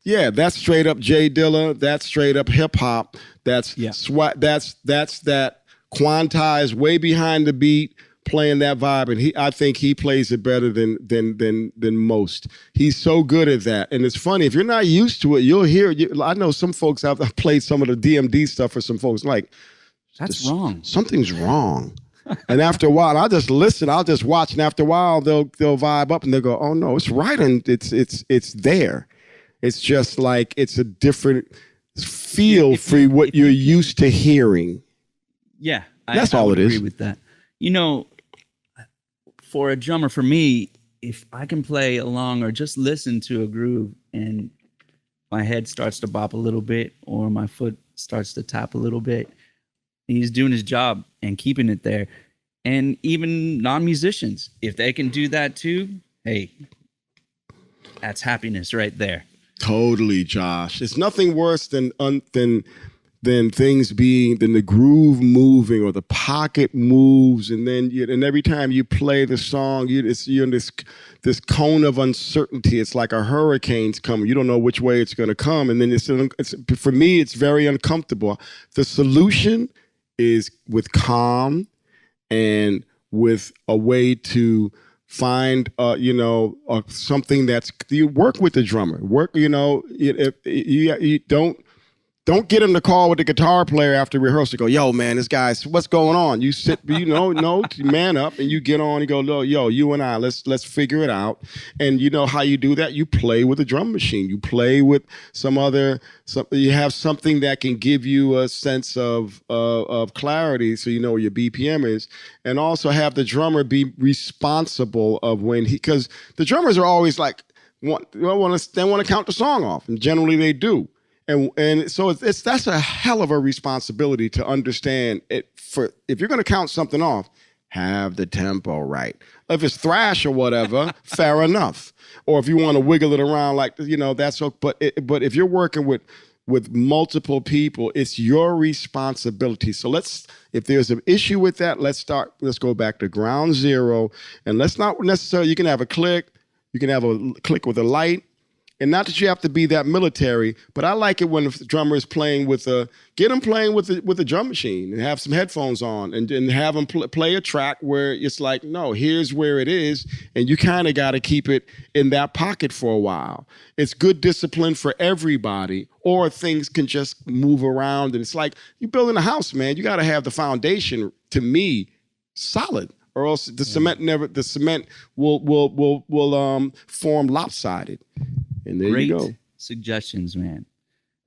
Yeah, that's straight up Jay Dilla. That's straight up hip hop. That's that quantized, way behind the beat, playing that vibe, and I think he plays it better than most. He's so good at that, and it's funny, if you're not used to it, you'll hear. I know some folks I've played some of the DMD stuff for some folks, like that's wrong. Something's wrong. And after a while, I'll just listen. I'll just watch, and after a while, they'll vibe up and they'll go, "Oh no, it's right, and it's there." It's just like it's a different feel for what you're used to hearing. Yeah, that's all it is. I agree with that. For a drummer, for me, if I can play along or just listen to a groove and my head starts to bop a little bit or my foot starts to tap a little bit, he's doing his job and keeping it there. And even non-musicians, if they can do that too, hey, that's happiness right there. Totally, Josh. It's nothing worse than things being, than the groove moving or the pocket moves, and then and every time you play the song, you're in this cone of uncertainty. It's like a hurricane's coming. You don't know which way it's going to come, and then it's for me, it's very uncomfortable. The solution is with calm and with a way to find, something you work with the drummer. You don't Don't get in the call with the guitar player after rehearsal. Go, yo, man, this guy's, what's going on? You sit, no, you man up and you get on and go, yo, you and I, let's figure it out. And you know how you do that? You play with a drum machine. You play with you have something that can give you a sense of clarity, so you know where your BPM is, and also have the drummer be responsible of because the drummers are always like, they want to count the song off, and generally they do. And so that's a hell of a responsibility to understand it. If you're going to count something off, have the tempo right. If it's thrash or whatever, fair enough. Or if you want to wiggle it around like, that's okay. But if you're working with multiple people, it's your responsibility. So if there's an issue with that, let's go back to ground zero, and let's not necessarily, you can have a click with a light. And not that you have to be that military, but I like it when the drummer is playing get them playing with a drum machine and have some headphones on and have them play a track where it's like, no, here's where it is. And you kind of got to keep it in that pocket for a while. It's good discipline for everybody, or things can just move around. And it's like you're building a house, man. You got to have the foundation, to me, solid. Or else the cement will form lopsided. And there Great you go. Suggestions, man.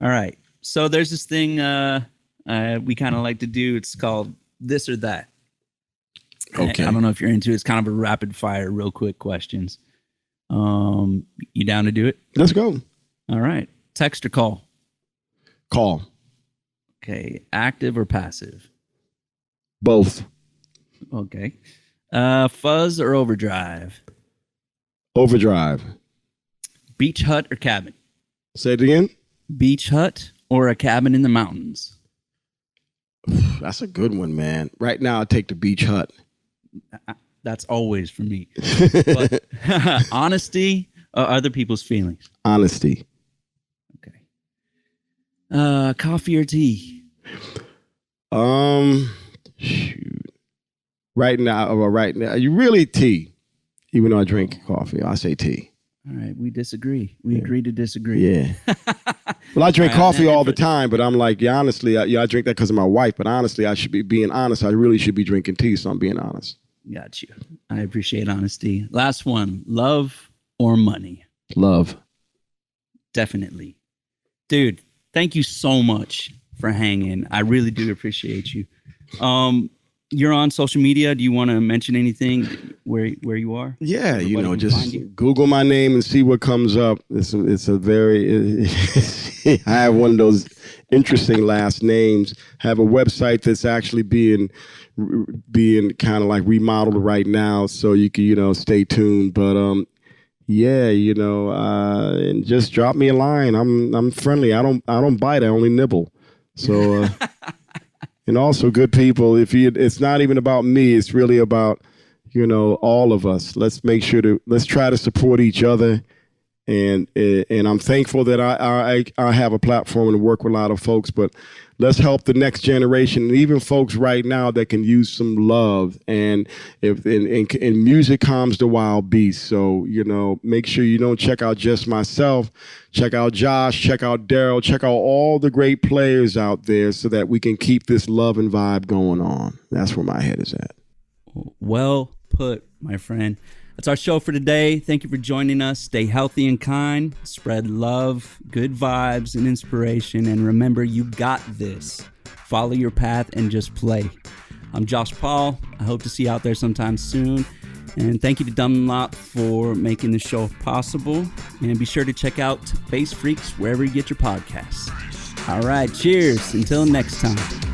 All right. So there's this thing we kind of like to do. It's called This or That. Okay. I don't know if you're into it. It's kind of a rapid fire, real quick questions. You down to do it? Let's go. All right. Text or call? Call. Okay. Active or passive? Both. Okay. Fuzz or overdrive? Overdrive. Beach hut or cabin? Say it again. Beach hut or a cabin in the mountains? That's a good one, man. Right now, I take the beach hut. That's always for me. But honesty or other people's feelings? Honesty. Okay. Coffee or tea? Shoot. Right now, you really tea. Even though I drink coffee, I say tea. All right, we disagree. We agree to disagree. Yeah. Well, I drink coffee all the time, but I'm like, honestly, I drink that because of my wife. But honestly, I should be being honest. I really should be drinking tea, so I'm being honest. Got you. I appreciate honesty. Last one, love or money? Love. Definitely. Dude, thank you so much for hanging. I really do appreciate you. You're on social media. Do you want to mention anything where you are? Yeah, just Google my name and see what comes up. It's a very I have one of those interesting last names. I have a website that's actually being kind of like remodeled right now, so you can stay tuned. But and just drop me a line. I'm friendly. I don't bite. I only nibble. So. And also, good people, it's not even about me. It's really about, all of us. Let's try to support each other. And I'm thankful that I have a platform and work with a lot of folks, but let's help the next generation, and even folks right now that can use some love. And music calms the wild beast. So, make sure you don't check out just myself. Check out Josh, check out Daryl, check out all the great players out there so that we can keep this love and vibe going on. That's where my head is at. Well put, my friend. That's our show for today. Thank you for joining us. Stay healthy and kind. Spread love, good vibes, and inspiration. And remember, you got this. Follow your path and just play. I'm Josh Paul. I hope to see you out there sometime soon. And thank you to Dunlop for making the show possible. And be sure to check out Bass Freaks wherever you get your podcasts. All right, cheers. Until next time.